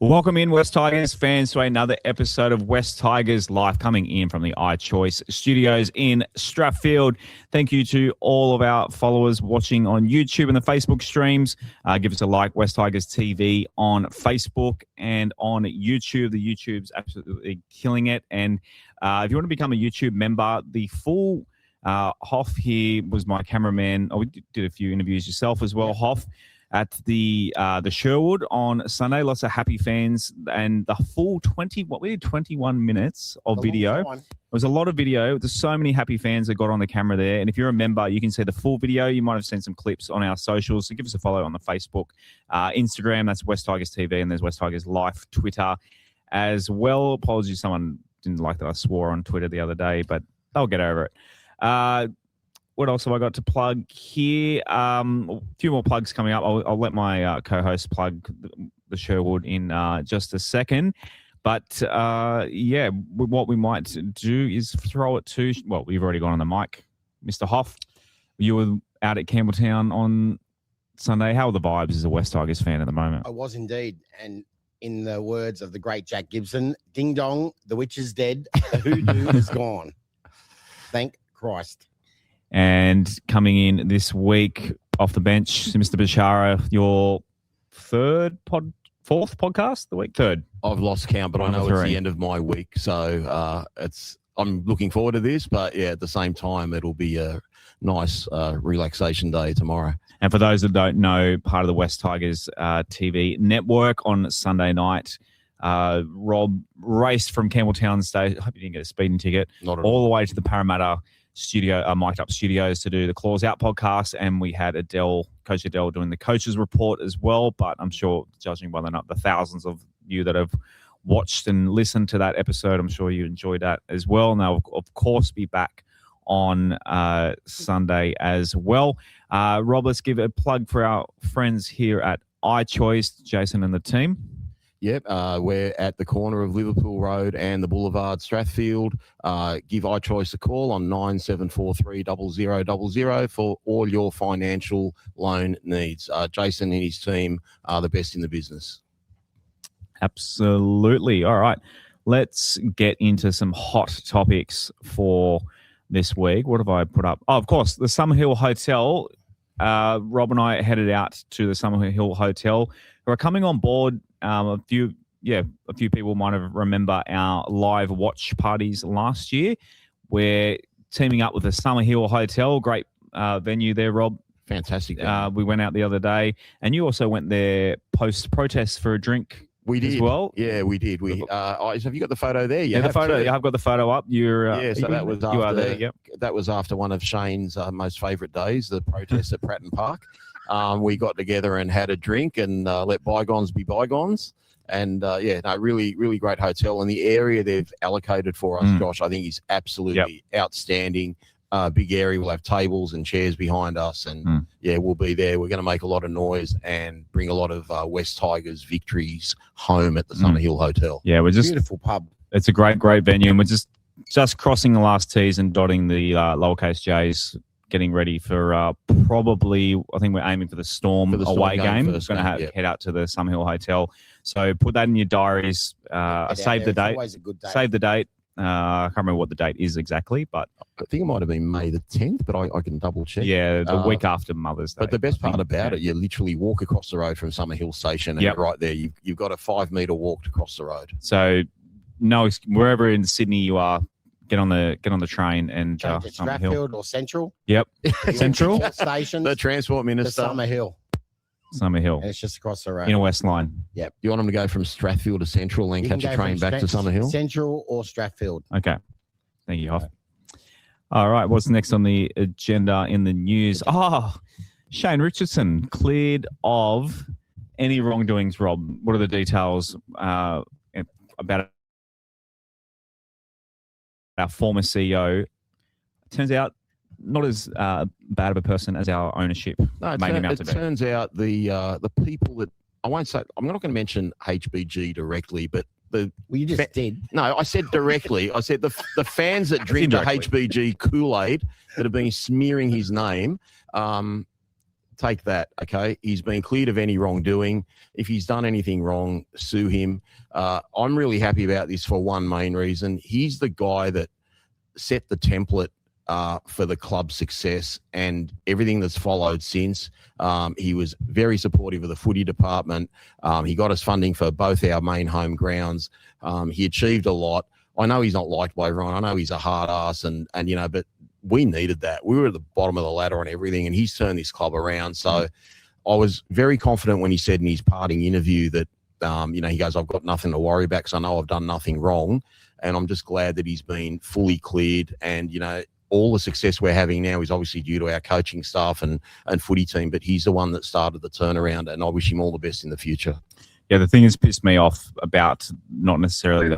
Welcome in, West Tigers fans, to another episode of West Tigers Live, coming in from the iChoice studios in Strathfield. Thank you to all of our followers watching on YouTube and the Facebook streams. Give us a like, West Tigers TV on Facebook and on YouTube. The YouTube's absolutely killing it. And if you want to become a YouTube member, the full Hoff here was my cameraman. Oh, we did a few interviews yourself as well, Hoff, at the Sherwood on Sunday. Lots of happy fans, and the full 21 minutes of video. It was a lot of video. There's so many happy fans that got on the camera there. And if you're a member, you can see the full video. You might have seen some clips on our socials. So give us a follow on the Facebook, Instagram. That's West Tigers TV, and there's West Tigers Life Twitter as well. Apologies, someone didn't like that I swore on Twitter the other day, but they'll get over it. What else have I got to plug here? A few more plugs coming up. I'll let my co-host plug the Sherwood in just a second. But, what we might do is throw it to... Well, we've already gone on the mic. Mr. Hoff, you were out at Campbelltown on Sunday. How are the vibes as a West Tigers fan at the moment? I was indeed. And in the words of the great Jack Gibson, ding dong, the witch is dead, the hoodoo is gone. Thank Christ. And coming in this week off the bench, Mr. Bashara, your fourth podcast the week? Third. I've lost count, but I know it's the end of my week. So I'm looking forward to this. But, yeah, at the same time, it'll be a nice relaxation day tomorrow. And for those that don't know, part of the West Tigers TV network on Sunday night, Rob raced from Campbelltown Station. I hope you didn't get a speeding ticket. Not at all the way to the Parramatta mic'd up studios to do the Claws Out podcast, and we had Coach Adel doing the coach's report as well. But I'm sure, judging by the thousands of you that have watched and listened to that episode, I'm sure you enjoyed that as well. And they'll, of course, be back on Sunday as well. Rob, let's give a plug for our friends here at iChoice, Jason and the team. Yep, we're at the corner of Liverpool Road and the Boulevard, Strathfield. Give iChoice a call on 9743 0000 for all your financial loan needs. Jason and his team are the best in the business. Absolutely. All right, let's get into some hot topics for this week. What have I put up? Oh, of course, the Summerhill Hotel. Rob and I headed out to the Summerhill Hotel, who are coming on board. A few people might have remember our live watch parties last year. We're teaming up with the Summerhill Hotel, great venue there, Rob. Fantastic. We went out the other day, and you also went there post-protest for a drink. We did as well. Yeah, we did. Have you got the photo there? The photo. Yeah, I've got the photo up. That was after. You are there. Yep. That was after one of Shane's most favourite days, the protest at Pratton Park. We got together and had a drink and let bygones be bygones. And really, really great hotel. And the area they've allocated for us, Josh, I think is absolutely outstanding. Big area. We'll have tables and chairs behind us. And, we'll be there. We're going to make a lot of noise and bring a lot of West Tigers victories home at the Summerhill Hotel. Yeah, beautiful pub. It's a great venue. And we're just crossing the last T's and dotting the lowercase J's, getting ready for probably, I think we're aiming for the Storm away game. We're going to head out to the Summerhill Hotel. So put that in your diaries. Save the date. It's always a good day. Save the date. I can't remember what the date is exactly, but I think it might have been May the 10th, but I can double check. Yeah, the week after Mother's Day. But the best part about it, you literally walk across the road from Summerhill Station, and you're right there. You've got a 5-metre walk to cross the road. So, wherever in Sydney you are, get on the train and Strathfield or Central. Yep, Central station. The Transport Minister. Summerhill. And it's just across the road. In a West Line. Yep. You want them to go from Strathfield to Central and catch a train back to Summerhill? Central or Strathfield. Okay. Thank you, Hoff. All right. What's next on the agenda in the news? Shane Richardson cleared of any wrongdoings, Rob. What are the details about our former CEO? It turns out not as bad of a person as our ownership made him out to be. It turns out the people that, I'm not going to mention HBG directly, but you just did. No, I said directly. I said the fans that drink the HBG Kool-Aid that have been smearing his name, take that, okay? He's been cleared of any wrongdoing. If he's done anything wrong, sue him. I'm really happy about this for one main reason. He's the guy that set the template for the club's success and everything that's followed since. He was very supportive of the footy department. He got us funding for both our main home grounds. He achieved a lot. I know he's not liked by everyone. I know he's a hard ass and but we needed that. We were at the bottom of the ladder on everything, and he's turned this club around. So I was very confident when he said in his parting interview that, he goes, I've got nothing to worry about because I know I've done nothing wrong. And I'm just glad that he's been fully cleared. And, all the success we're having now is obviously due to our coaching staff and footy team, but he's the one that started the turnaround, and I wish him all the best in the future. Yeah, the thing that's pissed me off about not necessarily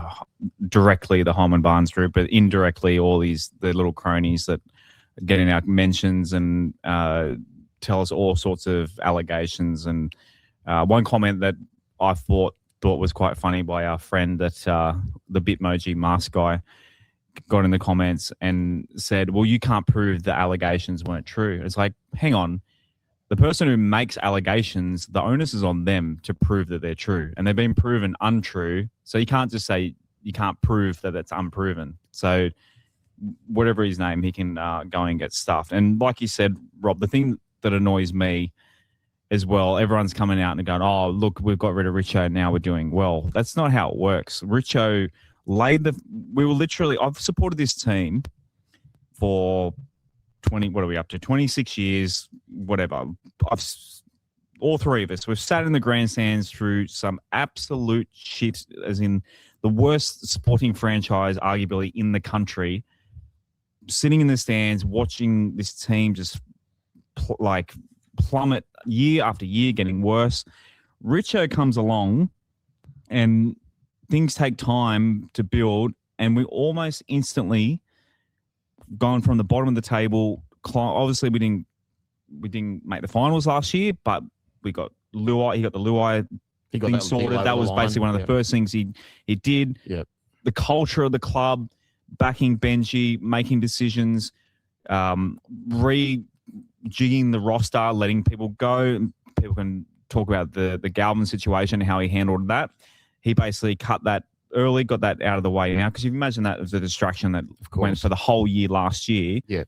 directly the Holman Barnes group, but indirectly all the little cronies that get in our mentions and tell us all sorts of allegations. And one comment that I thought was quite funny by our friend that the Bitmoji mask guy got in the comments and said, well, you can't prove the allegations weren't true. It's like, hang on. The person who makes allegations, the onus is on them to prove that they're true. And they've been proven untrue. So you can't just say you can't prove that it's unproven. So whatever his name, he can go and get stuffed. And like you said, Rob, the thing that annoys me as well, everyone's coming out and going, oh, look, we've got rid of Richo, now we're doing well. That's not how it works. Richo I've supported this team for 26 years, whatever. All three of us, we've sat in the grandstands through some absolute shit, as in the worst sporting franchise, arguably, in the country, sitting in the stands, watching this team just plummet year after year, getting worse. Richo comes along and things take time to build, and we almost instantly gone from the bottom of the table. Obviously, we didn't make the finals last year, but we got Luai. He got the Luai thing sorted. That was basically one of the first things he did. Yep. The culture of the club, backing Benji, making decisions, rejigging the roster, letting people go. People can talk about the Galvin situation, how he handled that. He basically cut that early, got that out of the way now, because you can imagine that was a distraction that went for the whole year last year. Yeah.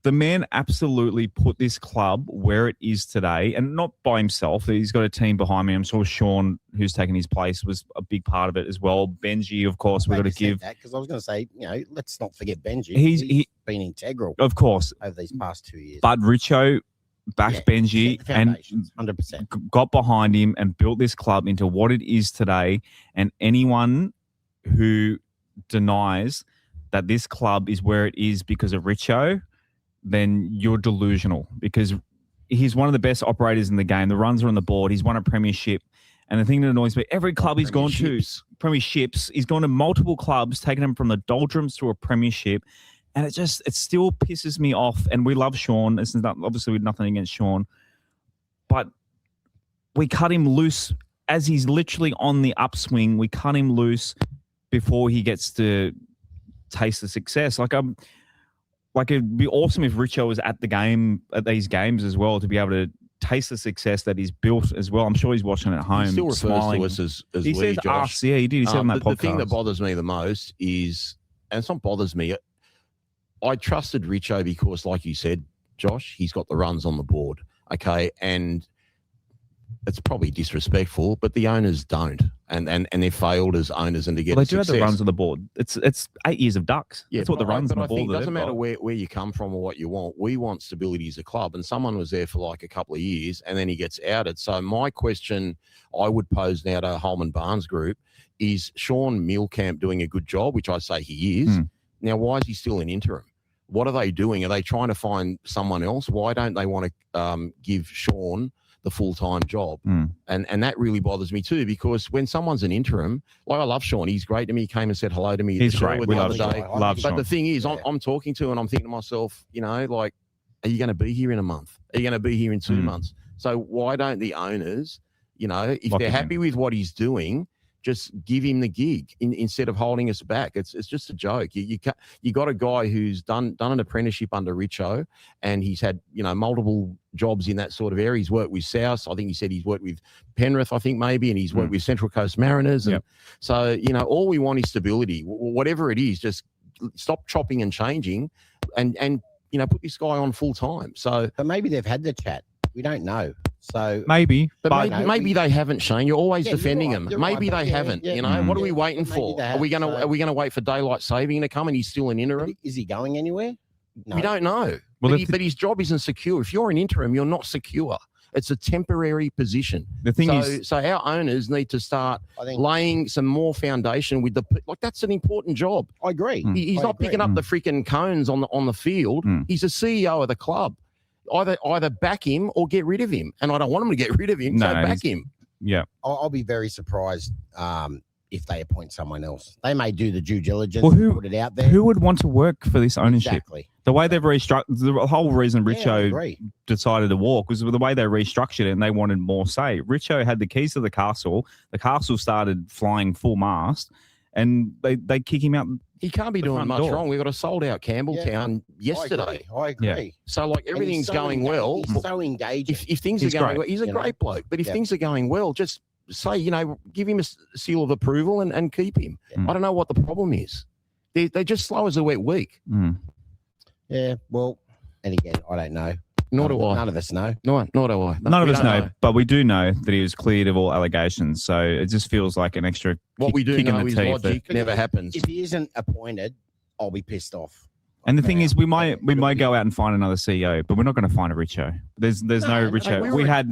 The man absolutely put this club where it is today, and not by himself. He's got a team behind me. I'm sure Sean, who's taken his place, was a big part of it as well. Benji, of course, we've got to give that, because I was going to say, let's not forget Benji. He's been integral, of course, over these past 2 years. But Richo backed Benji and 100% got behind him and built this club into what it is today. And anyone who denies that this club is where it is because of Richo, then you're delusional, because he's one of the best operators in the game. The runs are on the board. He's won a premiership. And the thing that annoys me, every club he's gone to, premierships, he's gone to multiple clubs, taking him from the doldrums to a premiership. And it still pisses me off. And we love Sean. This is obviously nothing against Sean. But we cut him loose as he's literally on the upswing. We cut him loose before he gets to taste the success. It'd be awesome if Richo was at these games as well, to be able to taste the success that he's built as well. I'm sure he's watching at home. He still refers smiling. to us as he we, says Josh. us. Yeah, he did. He said on that podcast. The thing that bothers me the most is, and it's not bothers me, I trusted Richo because, like you said, Josh, he's got the runs on the board. Okay, and it's probably disrespectful, but the owners don't, and they've failed as owners and to get. Well, they do have the runs on the board. It's 8 years of ducks. Yeah, that's what the runs on the board. It doesn't matter where you come from or what you want. We want stability as a club, and someone was there for like a couple of years, and then he gets outed. So my question I would pose now to Holman Barnes Group is: Sean Milcamp doing a good job, which I say he is. Now, why is he still in interim? What are they doing? Are they trying to find someone else? Why don't they want to give Sean the full-time job? And that really bothers me too, because when someone's an interim, like, I love Sean. He's great to me. He came and said hello to me. He's great. We love Sean. But Sean. The thing is, I'm talking to and I'm thinking to myself, are you going to be here in a month? Are you going to be here in 2 months? So why don't the owners, if they're happy with what he's doing, just give him the gig instead of holding us back. It's just a joke. You got a guy who's done an apprenticeship under Richo, and he's had multiple jobs in that sort of area. He's worked with South. I think he said he's worked with Penrith, I think maybe, and he's worked with Central Coast Mariners. And so all we want is stability. Whatever it is, just stop chopping and changing, and put this guy on full time. So, but maybe they've had the chat. We don't know. So maybe, but maybe they haven't, Shane. You're always defending them. Maybe they haven't. What are we waiting for? Are we gonna wait for daylight saving to come and he's still an interim? Is he going anywhere? No. We don't know. Well, but his job isn't secure. If you're an interim, you're not secure. It's a temporary position. The thing is, so our owners need to start laying some more foundation with that's an important job. I agree. He's not picking up the freaking cones on the field. He's a CEO of the club. Either back him or get rid of him. And I don't want him to get rid of him, so back him. Yeah. I'll be very surprised if they appoint someone else. They may do the due diligence and put it out there. Who would want to work for this ownership? Exactly. The way they've restructured, the whole reason Richo decided to walk was the way they restructured it, and they wanted more say. Richo had the keys to the castle. The castle started flying full mast, and they kick him out. He can't be doing much wrong. We got a sold out Campbelltown yesterday. I agree. Yeah. So everything's going well. He's so engaging. If things are going well, he's a great bloke. But if things are going well, just say, give him a seal of approval and keep him. I don't know what the problem is. They're just slow as a wet week. Yeah, well, and again, I don't know. Nor do I. None of us know. Nor do I. None of us know, but we do know that he was cleared of all allegations. So it just feels like an extra what we do kick know in the is teeth. logic never happens. If he isn't appointed, I'll be pissed off. And the thing is, we might go out and find another CEO, but we're not going to find a Richo. There's no Richo.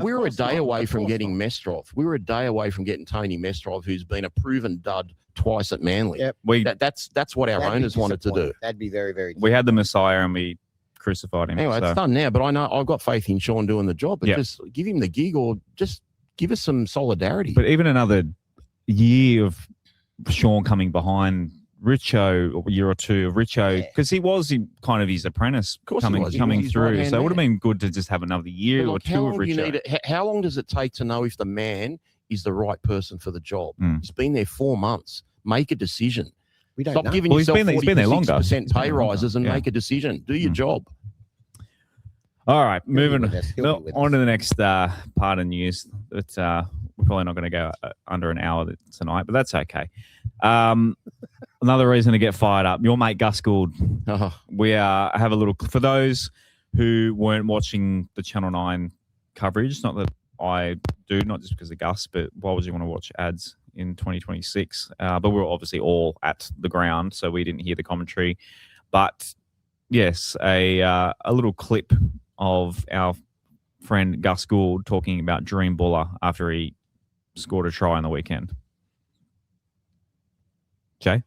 We were a day away from getting Mestrov. We were a day away from getting Tony Mestrov, who's been a proven dud twice at Manly. Yep. That's what our owners wanted to do. That'd be very, very. We had the Messiah and we crucified him. Anyway, it's done now, but I know I've got faith in Sean doing the job. But just give him the gig, or just give us some solidarity. But even another year of Sean coming behind Richo, a year or two of Richo, because he was kind of his apprentice coming through. So it would have been good to just have another year or two of Richo. How long does it take to know if the man is the right person for the job? He's been there 4 months. Make a decision. We don't Stop know. giving yourself 46% pay longer. rises and make a decision. Do your job. All right, moving on to the next part of news. We're probably not going to go under an hour tonight, but that's okay. Another reason to get fired up. Your mate Gus Gould. We have a little for those who weren't watching the Channel 9 coverage. Not that I do, not just because of Gus, but why would you want to watch ads in 2026? But we were obviously all at the ground, so we didn't hear the commentary. But yes, a little clip of our friend Gus Gould talking about Dream Buller after he scored a try on the weekend. Jay?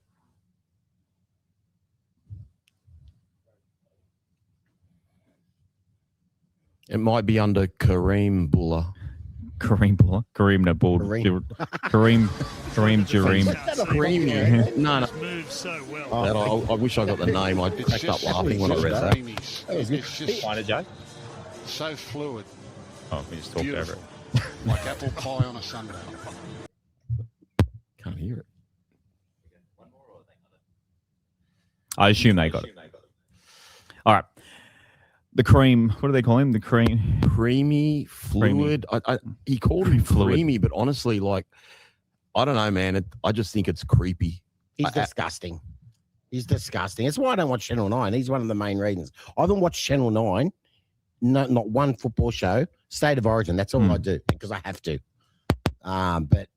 It might be under Kareem Buller. Kareem Buller? Kareem Nabul. Kareem Jareem. No. Moves so well. I wish I got the name. I cracked up laughing when I read that. It's just Find it, Jay? so fluid. Oh, we just talked over it. Like apple pie on a Sunday. Can't hear it. I assume they got it. All right. The cream, what do they call him? The cream. Creamy, fluid. He called him creamy, but honestly, I don't know, man. I just think it's creepy. He's disgusting. He's disgusting. That's why I don't watch Channel 9. He's one of the main reasons. I haven't watched Channel 9, not one football show. State of Origin, that's all I do because I have to. But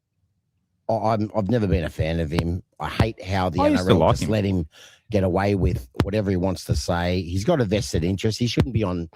I've never been a fan of him. I hate how the NRL just let him get away with whatever he wants to say. He's got a vested interest. He shouldn't be on.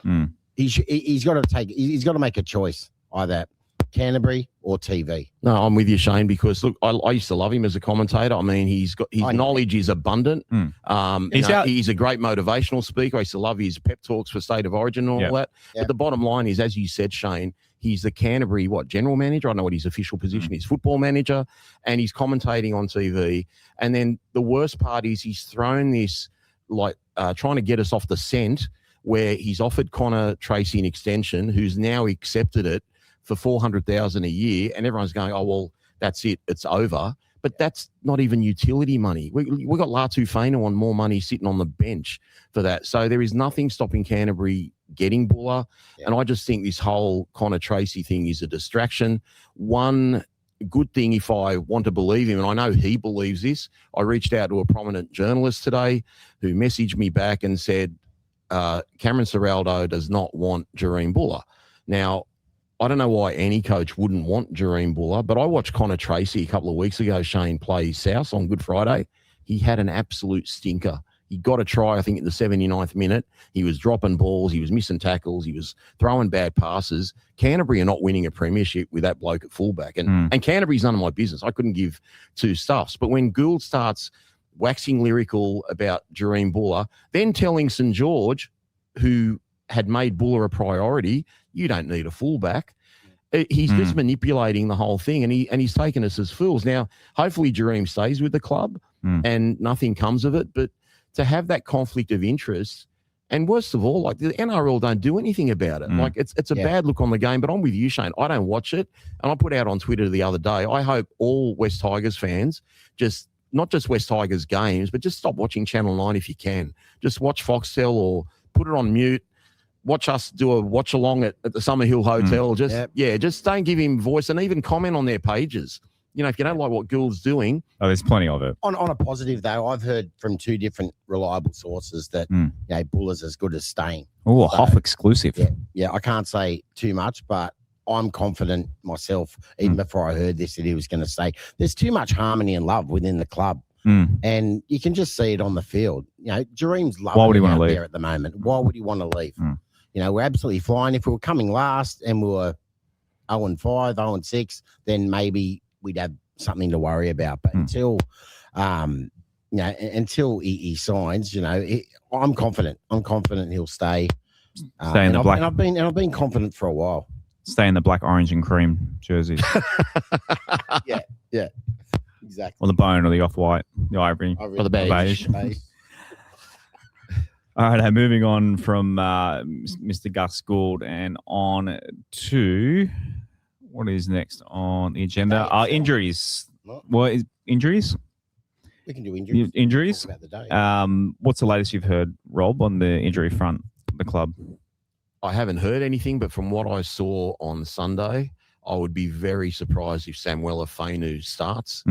He's got to make a choice, either Canterbury or TV. No, I'm with you, Shane, because look, I used to love him as a commentator. I mean, his knowledge is abundant. He's a great motivational speaker. I used to love his pep talks for State of Origin and all that. But the bottom line is, as you said, Shane, he's the Canterbury, general manager? I don't know what his official position is, football manager, and he's commentating on TV. And then the worst part is he's thrown this, trying to get us off the scent, where he's offered Connor Tracy an extension, who's now accepted it for $400,000 a year, and everyone's going, oh, well, that's it. It's over. But that's not even utility money. We got Latu Fainu on more money sitting on the bench for that. So there is nothing stopping Canterbury getting Buller. Yeah. And I just think this whole Connor Tracy thing is a distraction. One good thing, if I want to believe him, and I know he believes this, I reached out to a prominent journalist today who messaged me back and said, Cameron Ciraldo does not want Jahream Buller. Now, I don't know why any coach wouldn't want Jahream Buller, but I watched Connor Tracy a couple of weeks ago, Shane, play South on Good Friday. He had an absolute stinker. He got a try, I think, at the 79th minute. He was dropping balls. He was missing tackles. He was throwing bad passes. Canterbury are not winning a premiership with that bloke at fullback. And Canterbury's none of my business. I couldn't give two stuffs. But when Gould starts waxing lyrical about Jahream Buller, then telling St. George, who had made Buller a priority, you don't need a fullback. He's just manipulating the whole thing, and he's taken us as fools. Now, hopefully Jahream stays with the club and nothing comes of it, but to have that conflict of interest, and worst of all, like the NRL don't do anything about it. Like it's a bad look on the game, but I'm with you, Shane. I don't watch it, and I put out on Twitter the other day, I hope all West Tigers fans not just West Tigers games, but just stop watching Channel 9 if you can. Just watch Foxtel or put it on mute. Watch us do a watch along at the Summerhill Hotel. Just don't give him voice, and even comment on their pages. You know, if you don't like what Gould's doing. Oh, there's plenty of it. On a positive, though, I've heard from two different reliable sources that Buller's as good as staying. Oh, a Hoff exclusive. Yeah, I can't say too much, but I'm confident myself, even before I heard this, that he was going to stay. There's too much harmony and love within the club. And you can just see it on the field. You know, Jahream's loving out there at the moment. Why would he want to leave? You know, we're absolutely flying. If we were coming last and we were 0-5, 0-6, then maybe we'd have something to worry about. But until he signs, I'm confident. I'm confident he'll stay. Stay in the black. And I've been confident for a while. Stay in the black, orange, and cream jerseys. Yeah. Exactly. Or the bone, or the off-white, the ivory, or the beige. All right, moving on from Mr. Gus Gould and on to what is next on the agenda? Injuries. What is injuries? We can do injuries. Injuries. Talk about the day. What's the latest you've heard, Rob, on the injury front of the club? I haven't heard anything, but from what I saw on Sunday, I would be very surprised if Samuela Fainu starts.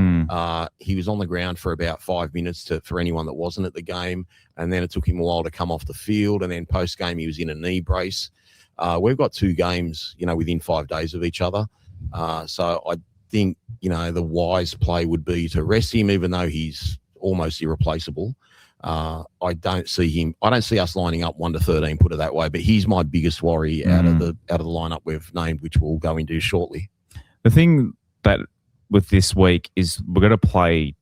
He was on the ground for about 5 minutes for anyone that wasn't at the game, and then it took him a while to come off the field, and then post-game he was in a knee brace. We've got 2 games, within 5 days of each other. So I think, the wise play would be to rest him, even though he's almost irreplaceable. I don't see us lining up 1 to 13, put it that way, but he's my biggest worry out of the lineup we've named, which we'll go into shortly. The thing that with this week is we're going to play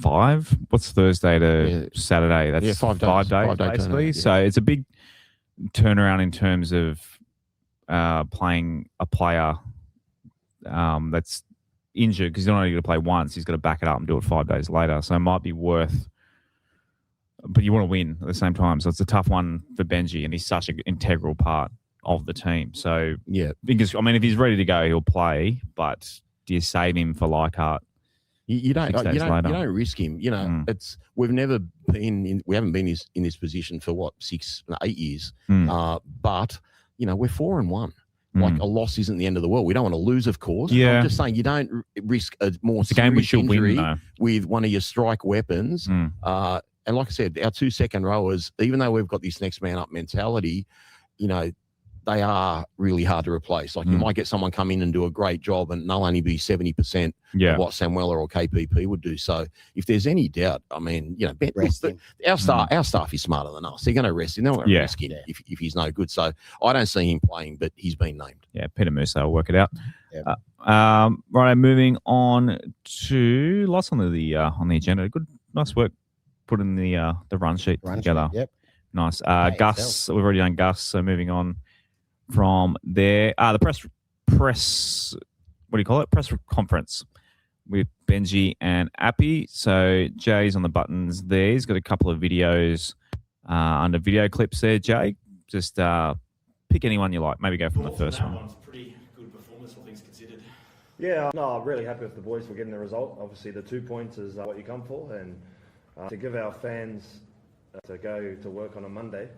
5? What's Thursday to Saturday? That's 5 days basically. So it's a big turnaround in terms of playing a player that's injured, because he's not only going to play once, he's got to back it up and do it 5 days later. So it might be worth, but you want to win at the same time. So it's a tough one for Benji, and he's such an integral part of the team. So because if he's ready to go, he'll play. But do you save him for Leichhardt? You don't risk him. We haven't been in this position for 6, 8 years. But we're 4-1. Like a loss isn't the end of the world. We don't want to lose, of course. Yeah. I'm just saying you don't risk a more serious injury with one of your strike weapons. And like I said, our 2 second rowers, even though we've got this next man up mentality, they are really hard to replace. Like you might get someone come in and do a great job, and they'll only be 70% of what Samuela or KPP would do. So if there's any doubt, our staff is smarter than us. They're going to rest him. They're not going to risk him if he's no good. So I don't see him playing, but he's been named. Yeah, Peter Musso will work it out. Right, moving on to lots on the agenda. Good, nice work putting the run sheet together. Yep. Nice. Gus, we've already done Gus, so moving on from there. The press, what do you call it? Press conference with Benji and Appy. So Jay's on the buttons there. He's got a couple of videos under video clips there, Jay. Just pick anyone you like. Maybe go from the first one. Pretty good performance, all things considered. Yeah, no, I'm really happy with the boys for getting the result. Obviously, the 2 points is what you come for, and to give our fans to go to work on a Monday,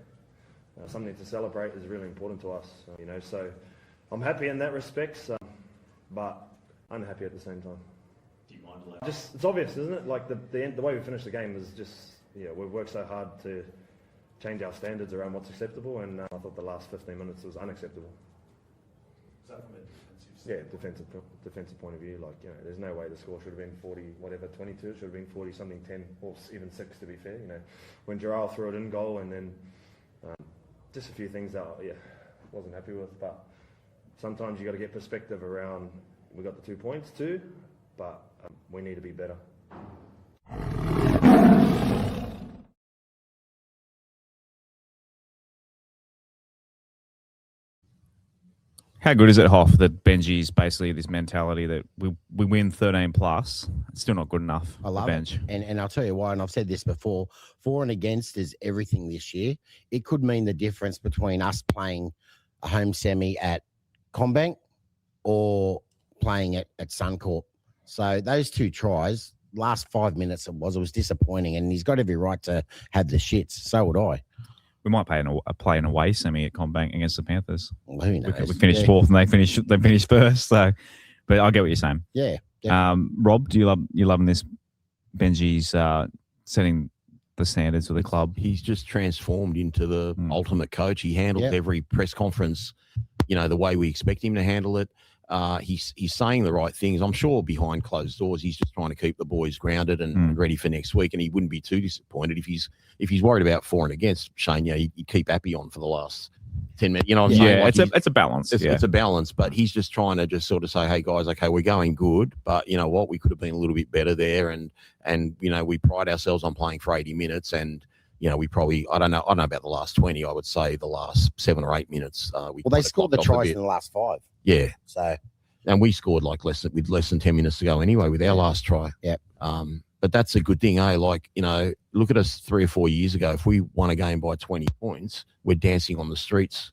something to celebrate is really important to us. So I'm happy in that respect, but unhappy at the same time. Do you mind it's obvious, isn't it? Like the way we finished the game is just, we've worked so hard to change our standards around what's acceptable, and I thought the last 15 minutes was unacceptable. Is that from a defensive Defensive point of view, there's no way the score should have been 40, whatever, 22, it should have been 40 something, 10, or even 6 to be fair. When Gerald threw it in goal, and then just a few things that wasn't happy with. But sometimes you got to get perspective around. We got the 2 points too, but we need to be better. How good is it, Hoff, that Benji's basically this mentality that we win 13 plus? It's still not good enough. I love bench. it. And I'll tell you why, and I've said this before, for and against is everything this year. It could mean the difference between us playing a home semi at Combank or playing it at Suncorp. So those 2 tries, last 5 minutes it was disappointing, and he's got every right to have the shits. So would I. We might play an away semi at Combank against the Panthers. Well, who knows? We finished fourth, and they finished first. So, but I get what you're saying. Yeah. Rob, do you loving this? Benji's setting the standards for the club. He's just transformed into the ultimate coach. He handles every press conference, the way we expect him to handle it. He's saying the right things. I'm sure behind closed doors, he's just trying to keep the boys grounded and ready for next week. And he wouldn't be too disappointed if he's worried about for and against. Shane, he'd keep Appy on for the last 10 minutes. You know what I'm saying? Yeah, it's a balance. It's a balance, but he's just trying to just sort of say, hey guys, okay, we're going good, but you know what, we could have been a little bit better there, and we pride ourselves on playing for 80 minutes, and we probably I don't know about the last 20. I would say the last 7 or 8 minutes. They scored the tries in the last 5. Yeah. So. And we scored with less than 10 minutes to go anyway with our last try. Yep. But that's a good thing, eh? Look at us 3 or 4 years ago. If we won a game by 20 points, we're dancing on the streets.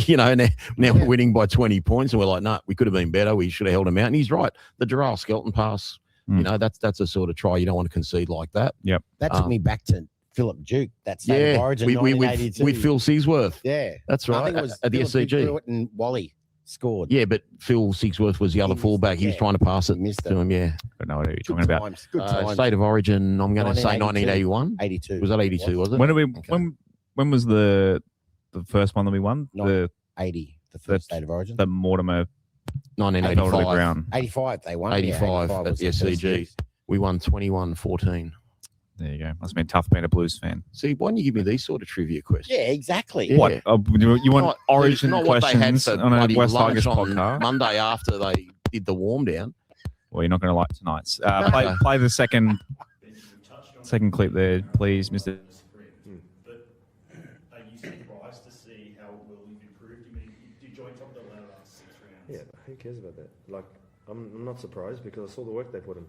Now we're winning by 20 points, and we're like, no, we could have been better. We should have held them out. And he's right. The Gerald Skelton pass, that's a sort of try you don't want to concede like that. Yep. That took me back to Philip Duke. That's State of Origin, 1982. With Phil Sigsworth. Yeah. That's right. I think it was at the Philip SCG. Duke and Wally scored. Yeah, but Phil Sigsworth was the other fullback. He was trying to pass it to him, yeah. But no, what are you talking about? Good times. State of Origin, I'm going to say 1981. 82. Was that 82, was it? When did we? Okay. When was the first one that we won? 80, the first State of Origin. The Mortimer 1985. 85 they won. 85 at the SCG. We won 21-14. There you go. Must have been tough being a Blues fan. See, why don't you give me these sort of trivia questions? Yeah, exactly. Yeah. What? You want Origin questions on a West Tigers on podcast? Monday after they did the warm down. Well, you're not going to like tonight's. Play the second clip there, please, Mr. But are you surprised to see how well you've improved? You joined top of the ladder after 6 rounds. Yeah, who cares about that? I'm not surprised because I saw the work they put in.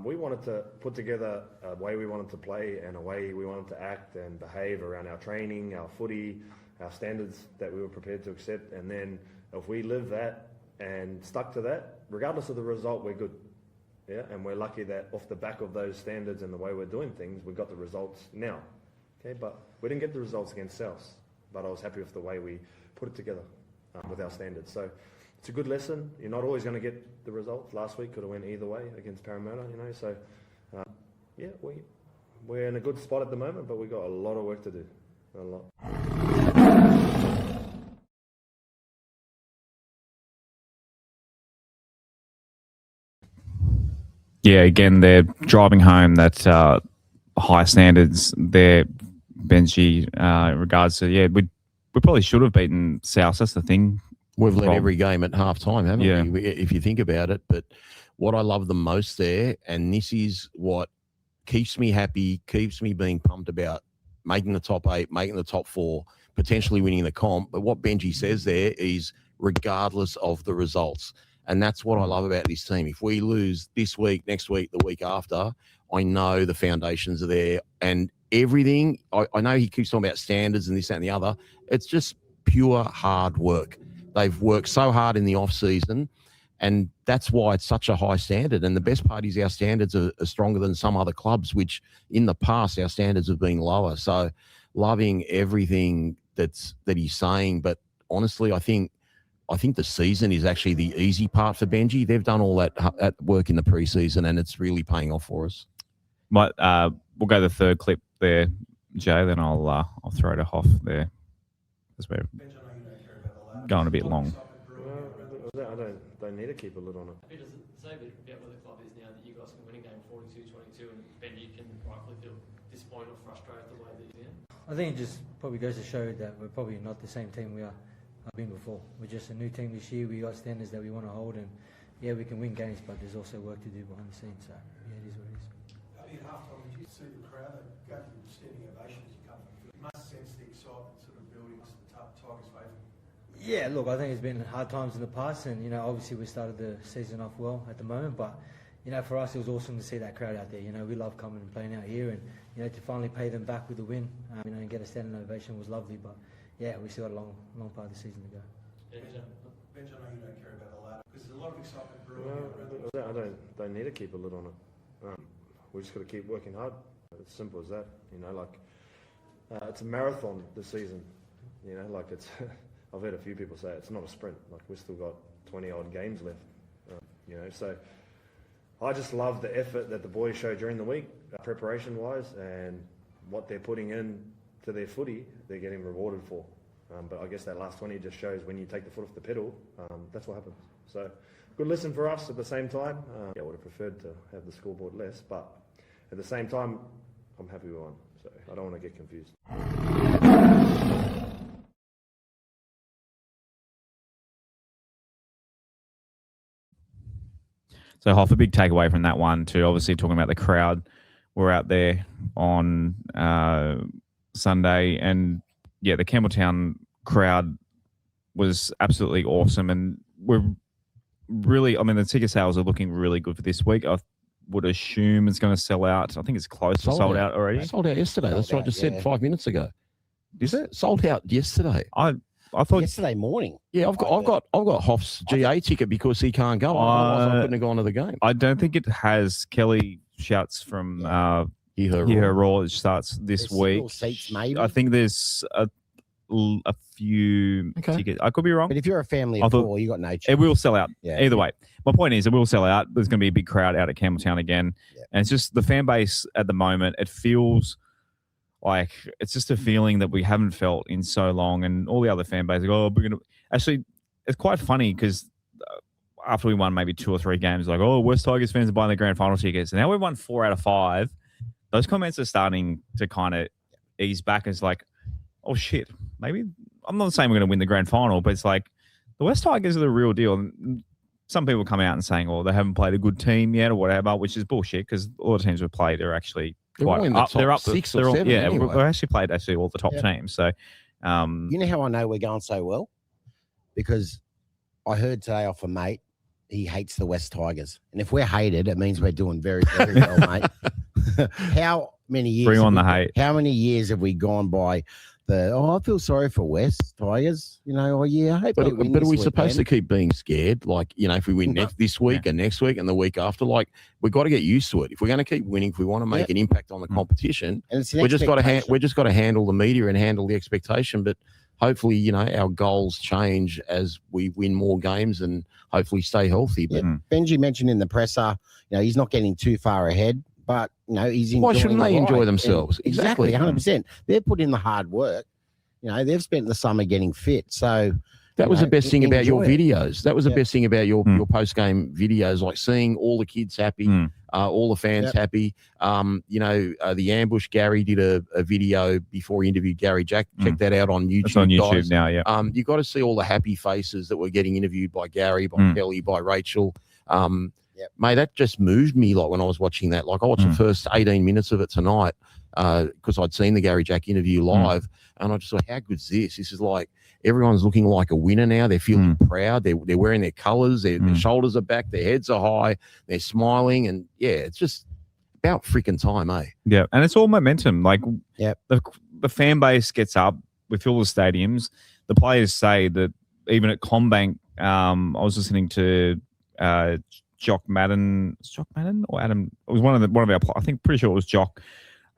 We wanted to put together a way we wanted to play and a way we wanted to act and behave around our training, our footy, our standards that we were prepared to accept. And then if we live that and stuck to that, regardless of the result, we're good. Yeah, and we're lucky that off the back of those standards and the way we're doing things, we got the results now. Okay, but we didn't get the results against South, but I was happy with the way we put it together with our standards. So it's a good lesson. You're not always going to get the results. Last week could have went either way against Parramatta, So, we're in a good spot at the moment, but we've got a lot of work to do. A lot. Yeah, again, they're driving home that high standards there, Benji, in regards to, we probably should have beaten South. That's the thing. We've led every game at half time, haven't we? If you think about it. But what I love the most there, and this is what keeps me happy, keeps me being pumped about making the top 8, making the top 4, potentially winning the comp. But what Benji says there is regardless of the results. And that's what I love about this team. If we lose this week, next week, the week after, I know the foundations are there. And everything, I know he keeps talking about standards and this, that, and the other. It's just pure hard work. They've worked so hard in the off season, and that's why it's such a high standard. And the best part is our standards are stronger than some other clubs, which in the past our standards have been lower. So loving everything that he's saying, but honestly, I think the season is actually the easy part for Benji. They've done all that work in the preseason, and it's really paying off for us. We'll go to the third clip there, Jay. Then I'll throw to Hoff there, because we're going a bit long. I don't need to keep a lid on it. It doesn't say a bit about where the club is now that you guys can win a game 42-22, and Benji can rightfully feel disappointed or frustrated the way that he's in. I think it just probably goes to show that we're probably not the same team we have been before. We're just a new team this year. We got standards that we want to hold, and yeah, we can win games, but there's also work to do behind the scenes. So yeah, it is what it is. At halftime, did you see the crowd that gave you a standing ovation as you come from the field? You must sense the excitement sort of building to the Tigers' favour. Yeah, look, I think it's been hard times in the past, and obviously we started the season off well at the moment, but for us it was awesome to see that crowd out there. We love coming and playing out here, and to finally pay them back with the win, and get a standing ovation was lovely. But yeah, we still got a long part of the season to go. Benji, I know you don't care about the ladder because there's a lot of excitement brewing. I don't need to keep a lid on it. We just got to keep working hard. It's simple as that. It's a marathon this season. It's. I've heard a few people say it's not a sprint. Like, we've still got 20 odd games left. So I just love the effort that the boys show during the week, preparation wise, and what they're putting in to their footy, they're getting rewarded for. But I guess that last 20 just shows when you take the foot off the pedal, that's what happens. So good lesson for us at the same time. I would have preferred to have the scoreboard less, but at the same time, I'm happy we won. So I don't want to get confused. So, Hoff, a big takeaway from that one too. Obviously, talking about the crowd, we're out there on Sunday, and yeah, the Campbelltown crowd was absolutely awesome, and we're really. I mean, the ticket sales are looking really good for this week. I would assume it's going to sell out. I think it's close to sold out already. Sold out yesterday. That's what I just said 5 minutes ago. Is it sold out yesterday? I thought yesterday morning. Yeah, I've got Hoff's GA ticket because he can't go. Otherwise I couldn't have gone to the game. I don't think it has. Kelly shouts from Hear Her Roar. It starts this week. Seats, maybe. I think there's a few tickets. I could be wrong. But if you're a family of four, you got no chance. It will sell out. Yeah. Either way. My point is, it will sell out. There's going to be a big crowd out at Campbelltown again. Yeah. And it's just the fan base at the moment. It feels like it's just a feeling that we haven't felt in so long, and all the other fan base we're going to actually. It's quite funny because after we won maybe 2 or 3 games, like West Tigers fans are buying the grand final tickets, and now we've won 4 out of 5. Those comments are starting to kind of ease back. It's like, oh shit, maybe I'm not saying we're going to win the grand final, but it's like the West Tigers are the real deal. And some people come out and saying, they haven't played a good team yet or whatever, which is bullshit because all the teams we've played are actually. They're up 6 or 7. Yeah, anyway. we've actually played all the top teams. So, you know how I know we're going so well? Because I heard today off a mate, he hates the West Tigers, and if we're hated, it means we're doing very, very well, mate. How many years? Bring on the hate. How many years have we gone by? I feel sorry for West Tigers. I hope but they win are we this supposed to weekend. keep being scared? Like, if we win this week and next week and the week after, like, we've got to get used to it. If we're going to keep winning, if we want to make an impact on the competition, and we just got to handle the media and handle the expectation. But hopefully, our goals change as we win more games and hopefully stay healthy. But Benji mentioned in the presser, he's not getting too far ahead. But, he's enjoying. Why shouldn't they enjoy ride? themselves? Exactly, 100%. They've put in the hard work. They've spent the summer getting fit. So that was the best thing about your videos. That was the Yeah. best thing about your post-game videos, like seeing all the kids happy, all the fans happy. The ambush, Gary did a video before he interviewed Gary Jack. Check that out on YouTube. It's on YouTube guys. now, yeah. You got to see all the happy faces that were getting interviewed by Gary, by Kelly, by Rachel. Mate, that just moved me like when I was watching that. Like I watched the first 18 minutes of it tonight because I'd seen the Gary Jack interview live, and I just thought, how good's this? This is like everyone's looking like a winner now. They're feeling proud. They're wearing their colours. Their shoulders are back. Their heads are high. They're smiling, and it's just about freaking time, eh? Yeah, and it's all momentum. Like, the fan base gets up. We fill the stadiums. The players say that even at Combank, I was listening to Jock Madden. Is Jock Madden or Adam? It was one of our. I think pretty sure it was Jock.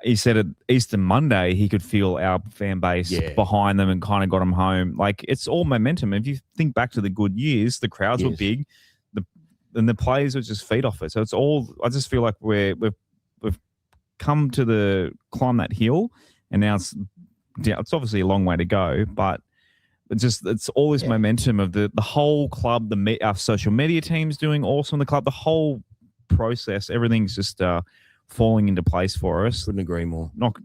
He said at Easter Monday he could feel our fan base behind them and kind of got them home. Like it's all momentum. If you think back to the good years, the crowds were big, and the players would just feed off it. So it's all. I just feel like we've come to climb that hill, and now it's obviously a long way to go, but it's all this momentum of the whole club. Our social media team's doing awesome. The club, the whole process, everything's just falling into place for us. Couldn't agree more. Knock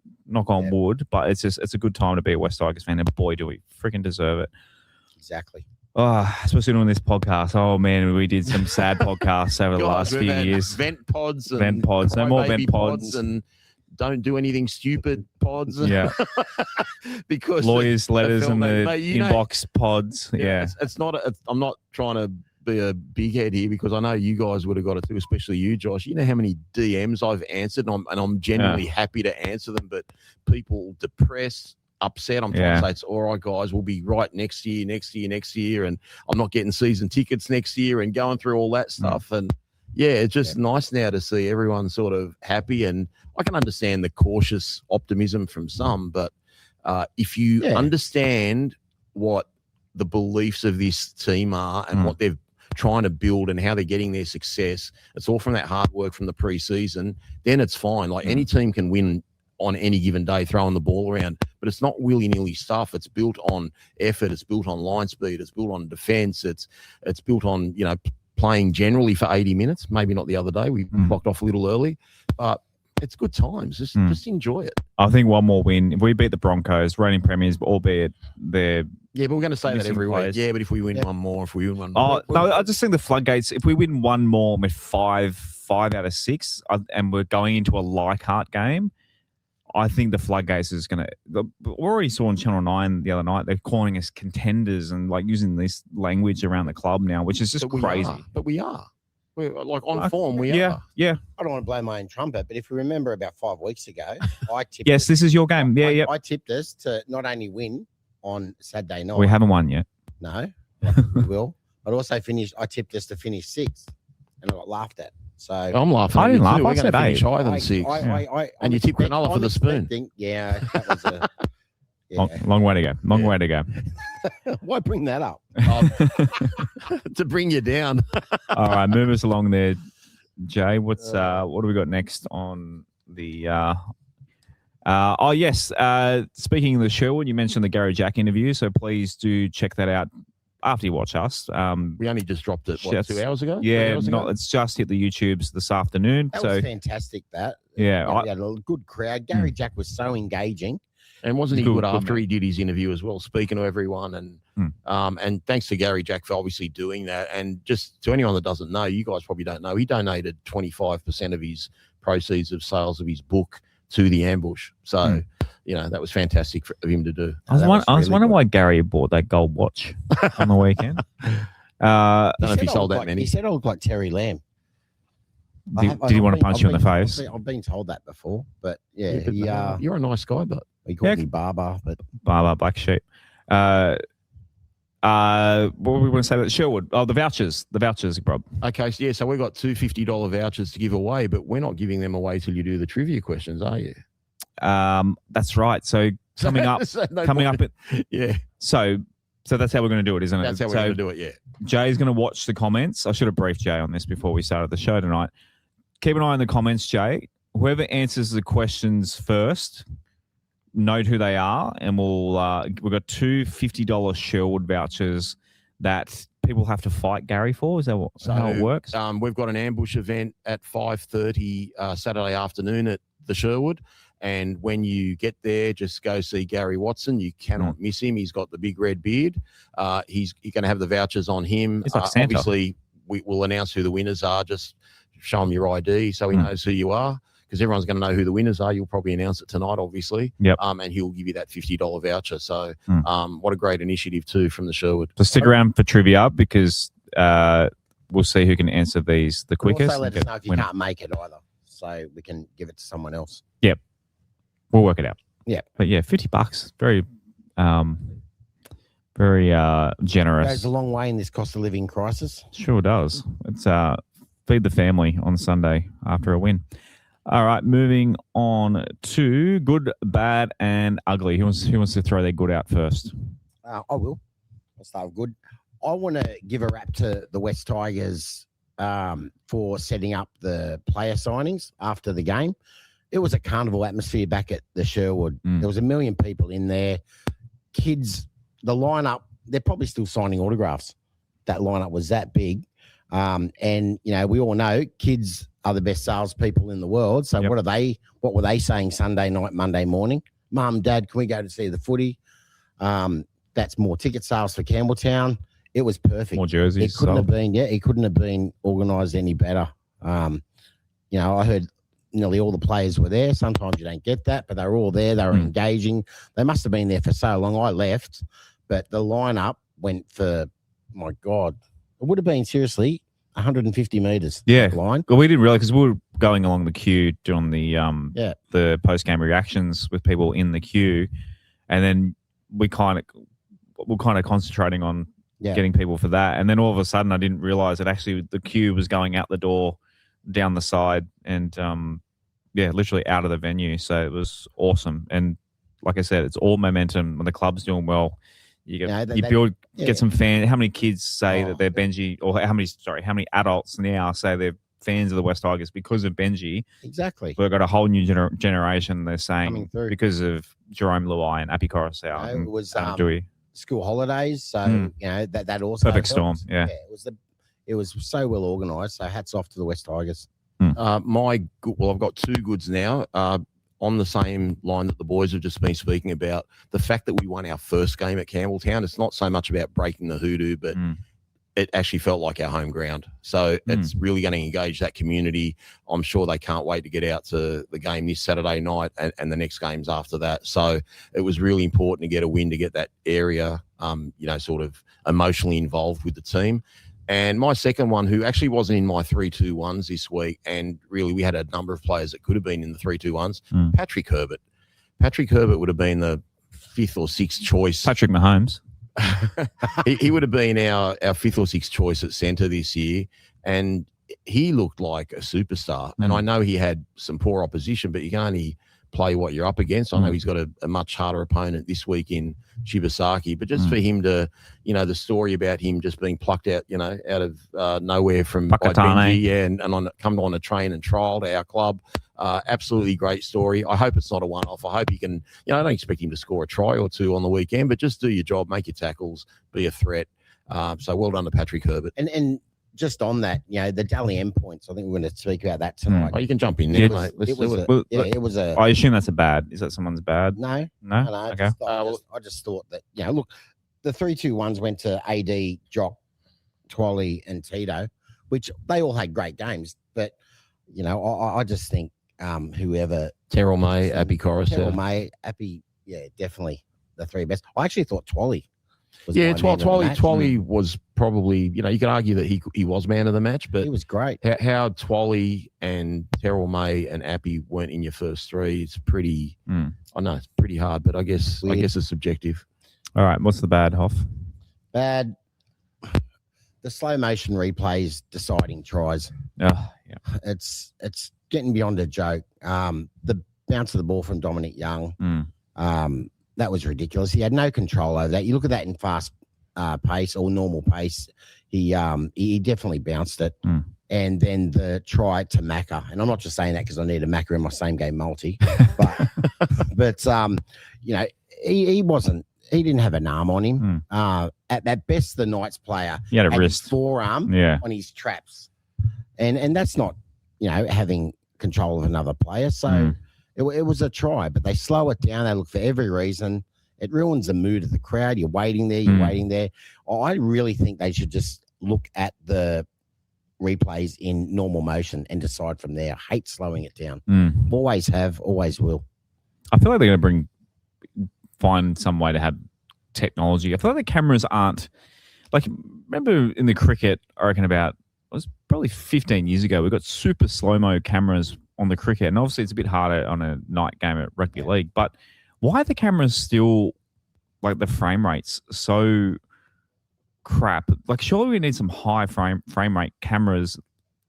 on wood, but it's a good time to be a West Tigers fan, and boy, do we freaking deserve it. Exactly. Oh, especially doing this podcast. Oh man, we did some sad podcasts over the last few years. Vent pods, no more vent pods, and don't do anything stupid pods. Yeah, because lawyers' letters and the inbox pods. Yeah, it's not. I'm not trying to be a big head here because I know you guys would have got it too, especially you, Josh. You know how many DMs I've answered, and I'm genuinely happy to answer them, but people depressed, upset. I'm trying to say it's all right, guys. We'll be right next year, and I'm not getting season tickets next year, and going through all that stuff. And it's just nice now to see everyone sort of happy. And I can understand the cautious optimism from some, but if you understand what the beliefs of this team are and what they're trying to build and how they're getting their success, it's all from that hard work from the preseason, then it's fine. Like any team can win on any given day throwing the ball around, but it's not willy-nilly stuff. It's built on effort. It's built on line speed. It's built on defense. It's built on, playing generally for 80 minutes. Maybe not the other day. We clocked off a little early, but it's good times. Just enjoy it. I think one more win. If we beat the Broncos, reigning premiers, albeit they're but we're going to say that every week. Yeah, but if we win one more, no, I just think the floodgates. If we win one more with five out of 6, and we're going into a Leichhardt game, I think the floodgates is going to. We already saw on Channel 9 the other night, they're calling us contenders and like using this language around the club now, which is just crazy. But we are. We're like on form. We are. Yeah. I don't want to blow my own trumpet, but if you remember about 5 weeks ago, I tipped. Yes, this is your game. I tipped us to not only win on Saturday night. We haven't won yet. No, we will. But also I tipped us to finish 6th, and I got laughed at. So I'm laughing. I didn't laugh. We're I going to finish 8. higher than 6. And you tipped Cronulla for the spoon. That was a long way to go. Long way to go. Why bring that up? To bring you down. All right, move us along there, Jay. What do we got next on the? Speaking of the Sherwood, you mentioned the Gary Jack interview, so please do check that out after you watch us. We only just dropped it 2 hours ago. Yeah, it's just hit the YouTubes this afternoon. That was fantastic. We had a good crowd. Gary Jack was so engaging. And wasn't he good after he did his interview as well, speaking to everyone? And thanks to Gary Jack for obviously doing that. And just to anyone that doesn't know, you guys probably don't know, he donated 25% of his proceeds of sales of his book to the Ambush. So, that was fantastic of him to do. I was wondering why Gary bought that gold watch on the weekend. I don't know if he sold that many. He said I look like Terry Lamb. Did he want to punch you in the face? I've been told that before, but you're a nice guy, but he called me Barber, but Barber, black sheep. What were we want to say about Sherwood? Oh, the vouchers, Rob. Okay, so we've got 2 $50 vouchers to give away, but we're not giving them away till you do the trivia questions, are you? That's right. So coming up, So that's how we're going to do it, isn't it? That's how we're going to do it, yeah. Jay's going to watch the comments. I should have briefed Jay on this before we started the show tonight. Keep an eye on the comments, Jay. Whoever answers the questions first, note who they are, and we've got 2 $50 Sherwood vouchers that people have to fight Gary for. Is that how it works? We've got an Ambush event at 5:30 Saturday afternoon at the Sherwood. And when you get there, just go see Gary Watson. You cannot miss him. He's got the big red beard. He's going to have the vouchers on him. It's like Santa. Obviously, we'll announce who the winners are. Just show him your ID so he knows who you are, because everyone's going to know who the winners are. You'll probably announce it tonight, obviously. Yep. And he'll give you that $50 voucher. So what a great initiative, too, from the Sherwood. So stick around for trivia, because we'll see who can answer these the quickest. Also let us know if you can't make it either, so we can give it to someone else. Yep. We'll work it out. Yeah. But yeah, $50. Very Very generous. Goes a long way in this cost of living crisis. Sure does. It's feed the family on Sunday after a win. All right, moving on to good, bad, and ugly. Who wants to throw their good out first? I will. I'll start with good. I want to give a rap to the West Tigers for setting up the player signings after the game. It was a carnival atmosphere back at the Sherwood. There was 1 million people in there. Kids, the lineup, they're probably still signing autographs. That lineup was that big. And, we all know kids are the best salespeople in the world. So what were they saying Sunday night, Monday morning? Mum, Dad, can we go to see the footy? That's more ticket sales for Campbelltown. It was perfect. More jerseys. It couldn't have been organised any better. I heard nearly all the players were there. Sometimes you don't get that, but they were all there. They were engaging. They must have been there for so long. I left, but the lineup went for, my God, it would have been seriously 150 metres. Yeah. Line. Well, we didn't realize because we were going along the queue doing the post-game reactions with people in the queue, and then we're kind of concentrating on getting people for that. And then all of a sudden I didn't realize that actually the queue was going out the door down the side and, literally out of the venue. So it was awesome. And like I said, it's all momentum. When the club's doing well, get some fans. How many kids say that they're Benji, or how many adults now say they're fans of the West Tigers because of Benji? Exactly. We've got a whole new generation, they're saying, because of Jerome Luai and Appy Coruscant. It was Dewey. School holidays, so that also perfect storm. Yeah, it was so well organised. So hats off to the West Tigers. I've got two goods now. On the same line that the boys have just been speaking about, the fact that we won our first game at Campbelltown. It's not so much about breaking the hoodoo, but it actually felt like our home ground. So it's really going to engage that community. I'm sure they can't wait to get out to the game this Saturday night and the next games after that. So it was really important to get a win to get that area, sort of emotionally involved with the team. And my second one, who actually wasn't in my 3-2-1s this week, and really we had a number of players that could have been in the 3-2-1s, Patrick Herbert. Patrick Herbert would have been the 5th or 6th choice. Patrick Mahomes. he would have been our 5th or 6th choice at centre this year, and he looked like a superstar. And I know he had some poor opposition, but you can only play what you're up against. I know he's got a much harder opponent this week in Shibasaki, but just for him to, the story about him just being plucked out, out of nowhere from Benji, and come on a train and trial to our club. Absolutely great story. I hope it's not a one-off. I hope he can, I don't expect him to score a try or two on the weekend, but just do your job, make your tackles, be a threat. So well done to Patrick Herbert. And just on that, the Dally M points, I think we're going to speak about that tonight. Oh, you can jump in there, mate. It was a... I assume that's a bad. Is that someone's bad? No. Okay. I just thought that, look, the 3-2-1s went to AD, Jock, Twally, and Tito, which they all had great games. But, I just think whoever... Terrell May, Appy Coruscant. Terrell May, Appy, definitely the three best. I actually thought Twally... Twally was probably, you could argue that he was man of the match, but he was great. How Twally and Terrell May and Appy weren't in your first three, it's pretty, I know it's pretty hard, but I guess it's subjective. All right. What's the bad, Hoff? Bad. The slow motion replays deciding tries. It's getting beyond a joke. The bounce of the ball from Dominic Young, that was ridiculous. He had no control over that. You look at that in fast pace or normal pace, he definitely bounced it. And then the try to Macca, and I'm not just saying that because I need a Macca in my same game multi, but he didn't have an arm on him. At best, the Knights player he had a wrist, his forearm on his traps, and that's not having control of another player. So. It was a try, but they slow it down. They look for every reason. It ruins the mood of the crowd. You're waiting there. I really think they should just look at the replays in normal motion and decide from there. I hate slowing it down. Always have, always will. I feel like they're going to find some way to have technology. I feel like the cameras aren't like, remember in the cricket, I reckon it was probably 15 years ago, we got super slow-mo cameras on the cricket, and obviously it's a bit harder on a night game at rugby league, but why are the cameras still like the frame rate's so crap. Like, surely we need some high frame rate cameras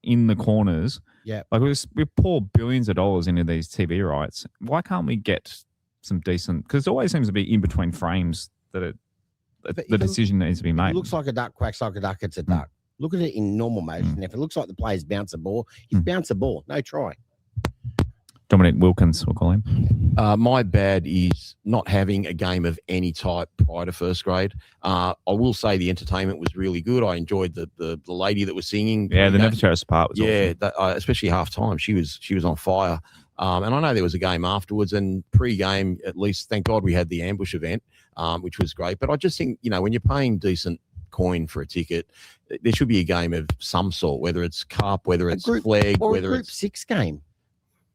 in the corners. Yeah. Like, we pour billions of dollars into these TV rights. Why can't we get some decent? Because it always seems to be in between frames that the decision needs to be made. It looks like a duck, quacks like a duck, it's a duck. Look at it in normal motion. If it looks like the player's bounce a ball, he's bounce a ball. No try. Dominic Wilkins, we'll call him. My bad is not having a game of any type prior to first grade. I will say the entertainment was really good. I enjoyed the lady that was singing. Yeah, the Never Terrace part was awesome. Especially half time. She was on fire. And I know there was a game afterwards, and pre-game, at least, thank God we had the ambush event, which was great. But I just think, when you're paying decent coin for a ticket, there should be a game of some sort, whether it's cup, whether it's flag, or whether a group it's 6 game.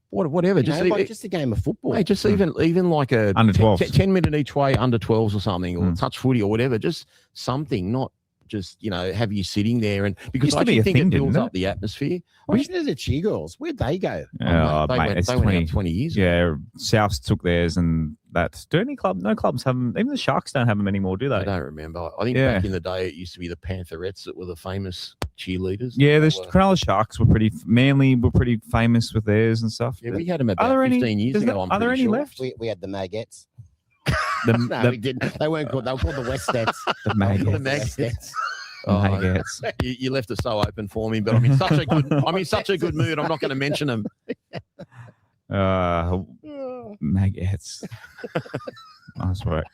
Whatever. Just a game of football. Mate, just even like a under 12s. 10 minute each way, under 12s or something, or touch footy or whatever. Just something, not just, have you sitting there. And because I think it builds up the atmosphere. Imagine there's the cheer girls. Where'd they go? They went out 20 years ago. Yeah, Souths took theirs, and that's. Do any club? No clubs have them. Even the Sharks don't have them anymore, do they? I don't remember. I think back in the day, it used to be the Pantherettes that were the famous cheerleaders. Yeah, the Cronulla Sharks were pretty. Manly were pretty famous with theirs and stuff. Yeah, we had them about 15 years ago. Are there any left? We had the Maggots. No, we didn't. They weren't called. They were called the Westettes. The Maggots. The Maggots. Maggots. You left it so open for me, but I'm in such a good mood. I'm not going to mention them. Maggots. Nice work.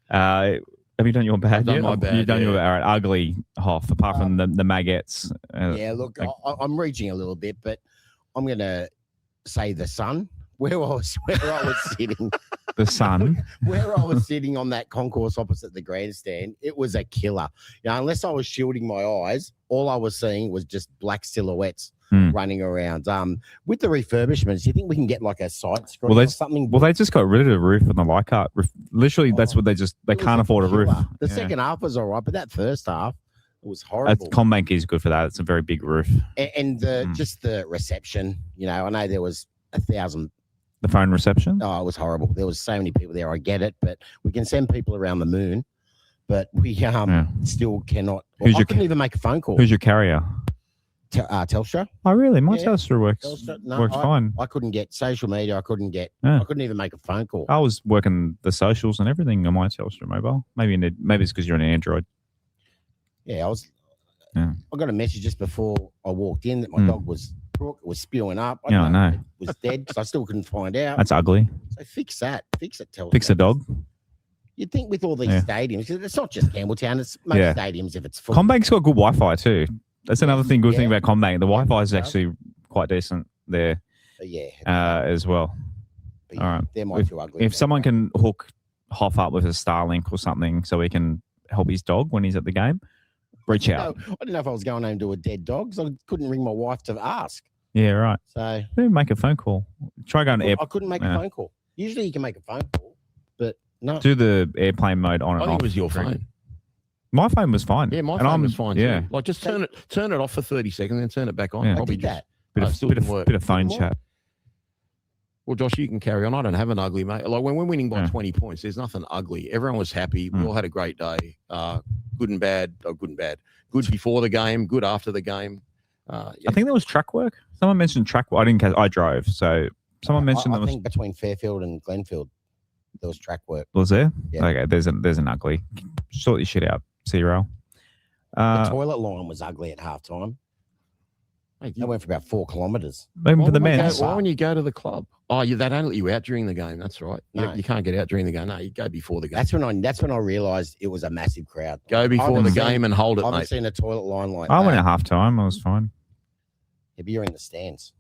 Have you done your bad? I've done my bad. You've done your all right. Ugly half, apart from the Maggots. Look, I'm reaching a little bit, but I'm going to say the Sun. Where I was sitting. The Sun. Where I was sitting on that concourse opposite the grandstand, it was a killer. Unless I was shielding my eyes, all I was seeing was just black silhouettes running around. With the refurbishments, do you think we can get like a side screen or something? Well, they just got rid of the roof and the Leichhardt. Literally, that's what they can't afford a roof. The second half was all right, but that first half, it was horrible. Combank is good for that. It's a very big roof. And just the reception, I know there was 1,000. The phone reception? Oh, it was horrible. There was so many people there. I get it, but we can send people around the moon, but we still cannot. I couldn't even make a phone call. Who's your carrier? Telstra. Oh, really? My Telstra works fine. I couldn't get social media. I couldn't even make a phone call. I was working the socials and everything on my Telstra mobile. Maybe it's because you're on Android. Yeah, I got a message just before I walked in that my dog was spewing up. I know. It was dead because I still couldn't find out. That's ugly. So fix that. Fix it, Telstra. Fix a dog. You'd think with all these stadiums, it's not just Campbelltown, it's most stadiums if it's full. Combank's got good Wi-Fi too. That's another thing about Combank. The Wi-Fi is actually quite decent there as well. But all right. They're too ugly. If someone can hook Hoff up with a Starlink or something so he can help his dog when he's at the game, reach out. I didn't know if I was going home to a dead dog, so I couldn't ring my wife to ask. Yeah, right. So maybe make a phone call. Try going to I couldn't make a phone call. Usually you can make a phone call, but no. Do the airplane mode on and off. I think it was your phone. My phone was fine. Yeah, my phone was fine too. Like just turn it off for 30 seconds and turn it back on. Yeah. I did that. Bit of phone chat. Well, Josh, you can carry on. I don't have an ugly, mate. Like when we're winning by 20 points, there's nothing ugly. Everyone was happy. We all had a great day. Good and bad. Good before the game, good after the game. I think there was track work. Someone mentioned track work. I didn't catch. I drove, so someone mentioned I think between Fairfield and Glenfield, there was track work. Was there? Yeah. Okay, there's an ugly. Sort your shit out, C-Rail. The toilet line was ugly at halftime. They went for about 4 kilometres. Even for the men. Why when you go to the club? Oh, they don't let you out during the game. That's right. No. You can't get out during the game. No, you go before the game. That's when I realised it was a massive crowd. Go before the game and hold it, I mate. haven't seen a toilet line like I that. went at halftime. I was fine. Yeah, but you're in the stands.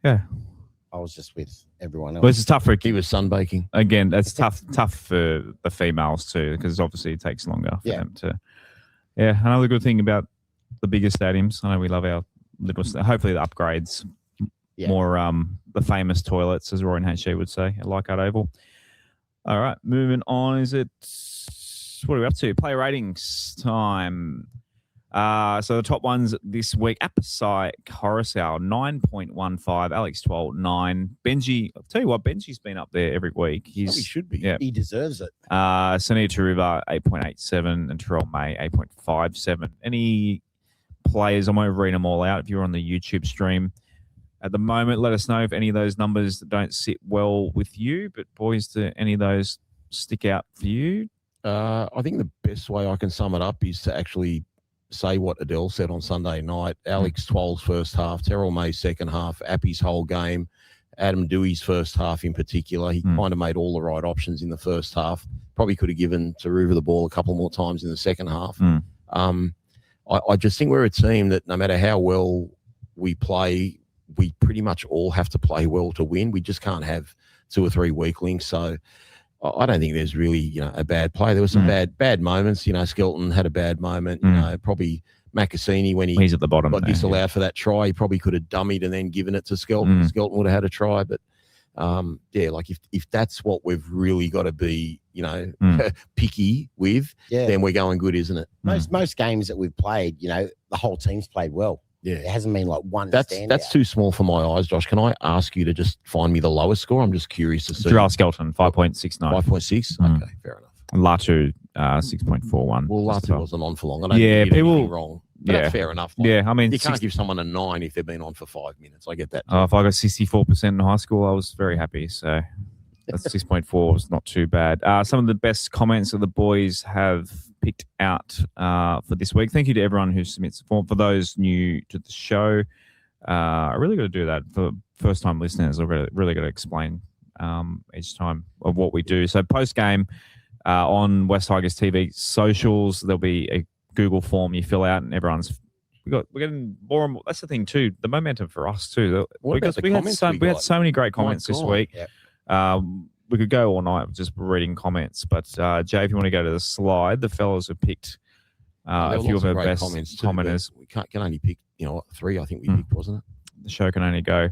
Yeah. I was just with everyone else. Well, it's tough for he was sunbaking. Again, that's tough for the females too, because obviously it takes longer for them to. Yeah, another good thing about the bigger stadiums. I know we love our little. Hopefully, the upgrades more the famous toilets, as Roy and HG would say, at Leichhardt Oval. All right, moving on. What are we up to? Player ratings time. So the top ones this week, Apasai Coruscant, 9.15, Alex 12, 9. Benji, I'll tell you what, Benji's been up there every week. He should be. Yeah. He deserves it. Sunny Taruva, 8.87, and Terrell May, 8.57. Any players, I won't read them all out if you're on the YouTube stream at the moment. Let us know if any of those numbers don't sit well with you. But boys, do any of those stick out for you? I think the best way I can sum it up is to actually say what Adel said on Sunday night. Alex 12's first half, Terrell May's second half, Appy's whole game, Adam Dewey's first half in particular. He kind of made all the right options in the first half. Probably could have given Taruva the ball a couple more times in the second half. I just think we're a team that no matter how well we play, we pretty much all have to play well to win. We just can't have 2 or 3 weaklings. So I don't think there's really, a bad play. There were some bad moments. Skelton had a bad moment. Probably Macassini when he's at the bottom got disallowed for that try. He probably could have dummied and then given it to Skelton. Skelton would have had a try. But, if that's what we've really got to be, picky with, then we're going good, isn't it? Most games that we've played, the whole team's played well. Yeah, it hasn't been like one. That's too small for my eyes, Josh. Can I ask you to just find me the lowest score? I'm just curious to see. Gerard Skelton, 5.69. 5.6? Okay, fair enough. Latu, 6.41. Well, Latu wasn't on for long. I don't think he did anything wrong. But that's fair enough. I mean, you can't give someone a 9 if they've been on for 5 minutes. I get that. If I got 64% in high school, I was very happy. So that's 6.4 was not too bad. Some of the best comments that the boys have picked out for this week. Thank you to everyone who submits the form. For those new to the show, I really got to do that. For first-time listeners, I really got to explain each time of what we do. So post-game on West Tigers TV socials, there'll be a Google form you fill out, and we're getting more and more. That's the thing too. The momentum for us too, because we had so many great comments this week. Yep. We could go all night just reading comments, but Jay, if you want to go to the slide, the fellas have picked a few of our best commenters. We can only pick 3. I think we picked, wasn't it? The show can only go.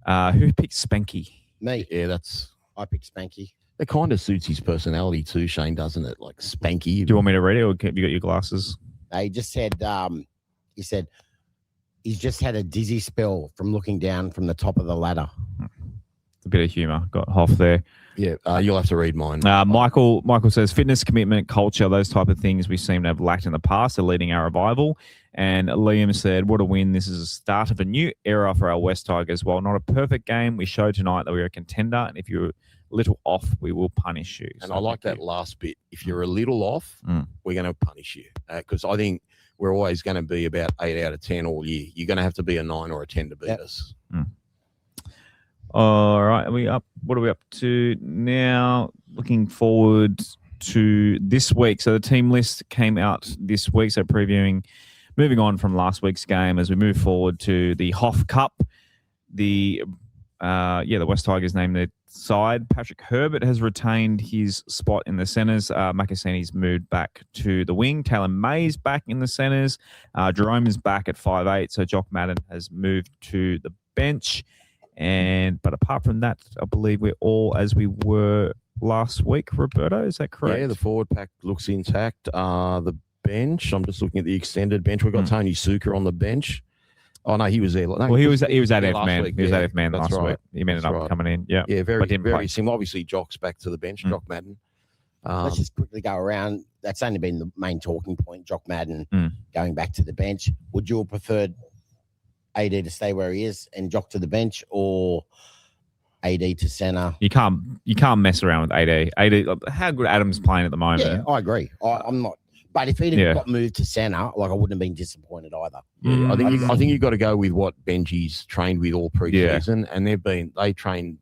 Who picked Spanky? Me. Yeah, I picked Spanky. It kind of suits his personality too, Shane, doesn't it? Like Spanky. Do you want me to read it, or have you got your glasses? He just said, he's just had a dizzy spell from looking down from the top of the ladder. A bit of humour. Got Hoff there. Yeah, you'll have to read mine. Michael says, fitness, commitment, culture, those type of things we seem to have lacked in the past are leading our revival. And Liam said, what a win. This is the start of a new era for our West Tigers. While not a perfect game, we showed tonight that we're a contender, and if you're a little off, we will punish you. And I like that last bit. If you're a little off, we're going to punish you. Because I think we're always going to be about 8 out of 10 all year. You're going to have to be a 9 or a 10 to beat us. All right, what are we up to now? Looking forward to this week. So the team list came out this week. So moving on from last week's game as we move forward to the Hoff Cup. The West Tigers named their side. Patrick Herbert has retained his spot in the centres. Macassini's moved back to the wing. Taylor May's back in the centres. Jerome is back at 5'8". So Jock Madden has moved to the bench. But apart from that, I believe we're all as we were last week. Roberto, is that correct? Yeah, the forward pack looks intact. The bench, I'm just looking at the extended bench. We've got Tony Suker on the bench. Oh no, he was there. No, he was at F man. Week. He was at F man last week. He ended up coming in. Yeah, very similar. Obviously, Jock's back to the bench. Jock Madden. Let's just quickly go around. That's only been the main talking point. Jock Madden going back to the bench. Would you have preferred AD to stay where he is and Jock to the bench, or AD to centre? You can't mess around with AD. How good Adam's playing at the moment. Yeah, I agree. I'm not. But if he'd got moved to centre, I wouldn't have been disappointed either. Yeah, I think you've got to go with what Benji's trained with all pre-season, and they train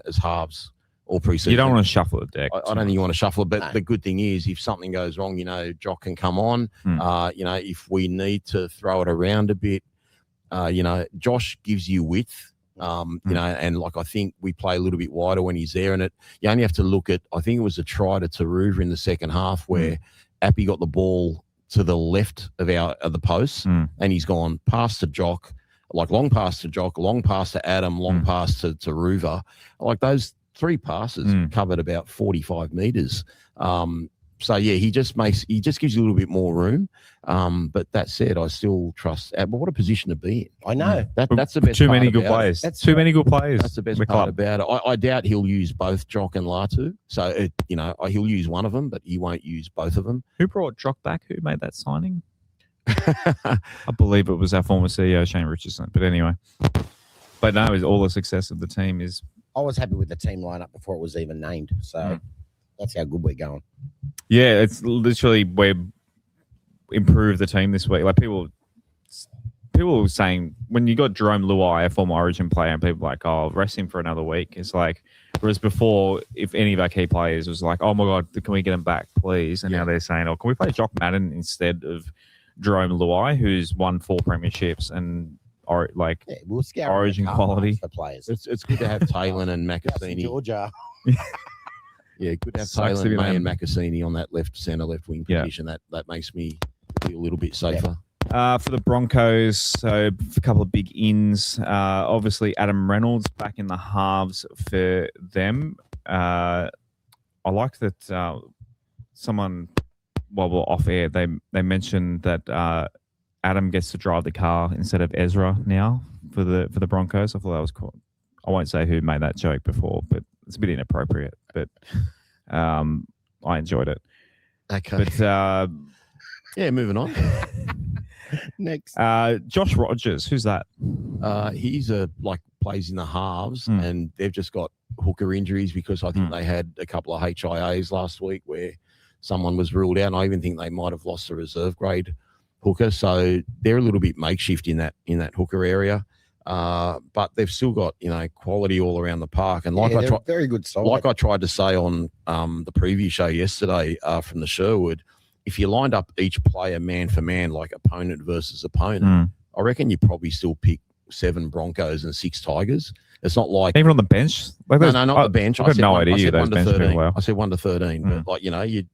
as halves all pre-season. You don't want to shuffle the deck. I don't think you want to shuffle it, but the good thing is if something goes wrong, Jock can come on. If we need to throw it around a bit, Josh gives you width. And I think we play a little bit wider when he's there, and you only have to look at. I think it was a try to Taruva in the second half where Appy got the ball to the left of the post, and he's gone past to Jock, long pass to Jock, long pass to Adam, long pass to Taruva. Like those 3 passes covered about 45 metres. So yeah, he just gives you a little bit more room. But that said, I still trust. But what a position to be in. I know. That's the best. Too part many good about players. it. Too many good players. That's the best part about it. I doubt he'll use both Jock and Latu. So he'll use one of them, but he won't use both of them. Who brought Jock back? Who made that signing? I believe it was our former CEO Shane Richardson. But anyway, no, all the success of the team is. I was happy with the team lineup before it was even named. So that's how good we're going. Yeah, it's literally we improved the team this week. Like people were saying when you got Jerome Luai, a former Origin player, and people were like, "Oh, rest him for another week." It's like, whereas before, if any of our key players was like, "Oh my God, can we get him back, please?" And now they're saying, "Oh, can we play Jock Madden instead of Jerome Luai, who's won 4 premierships and we'll scour Origin quality for players." It's good to have Taylor and Macassini. Georgia. Yeah, good to have Taylor and Macassini on that centre left wing position. That makes me feel a little bit safer. For the Broncos, so a couple of big ins. Obviously, Adam Reynolds back in the halves for them. I like that someone, while we're off air, they mentioned that Adam gets to drive the car instead of Ezra now for the Broncos. I thought that was cool. I won't say who made that joke before, but it's a bit inappropriate. But I enjoyed it. Okay. But moving on. Next, Josh Rogers, who's that? He's plays in the halves, and they've just got hooker injuries because I think they had a couple of HIAs last week where someone was ruled out, and I even think they might have lost a reserve grade hooker, so they're a little bit makeshift in that hooker area. But they've still got quality all around the park, and very good side. Like I tried to say on the preview show yesterday from the Sherwood, if you lined up each player man for man, like opponent versus opponent, I reckon you probably still pick 7 Broncos and 6 Tigers. It's not like even on the bench. Like no, not the bench. I had no idea. I said 1 to 13. Well. I said 1 to 13, but you'd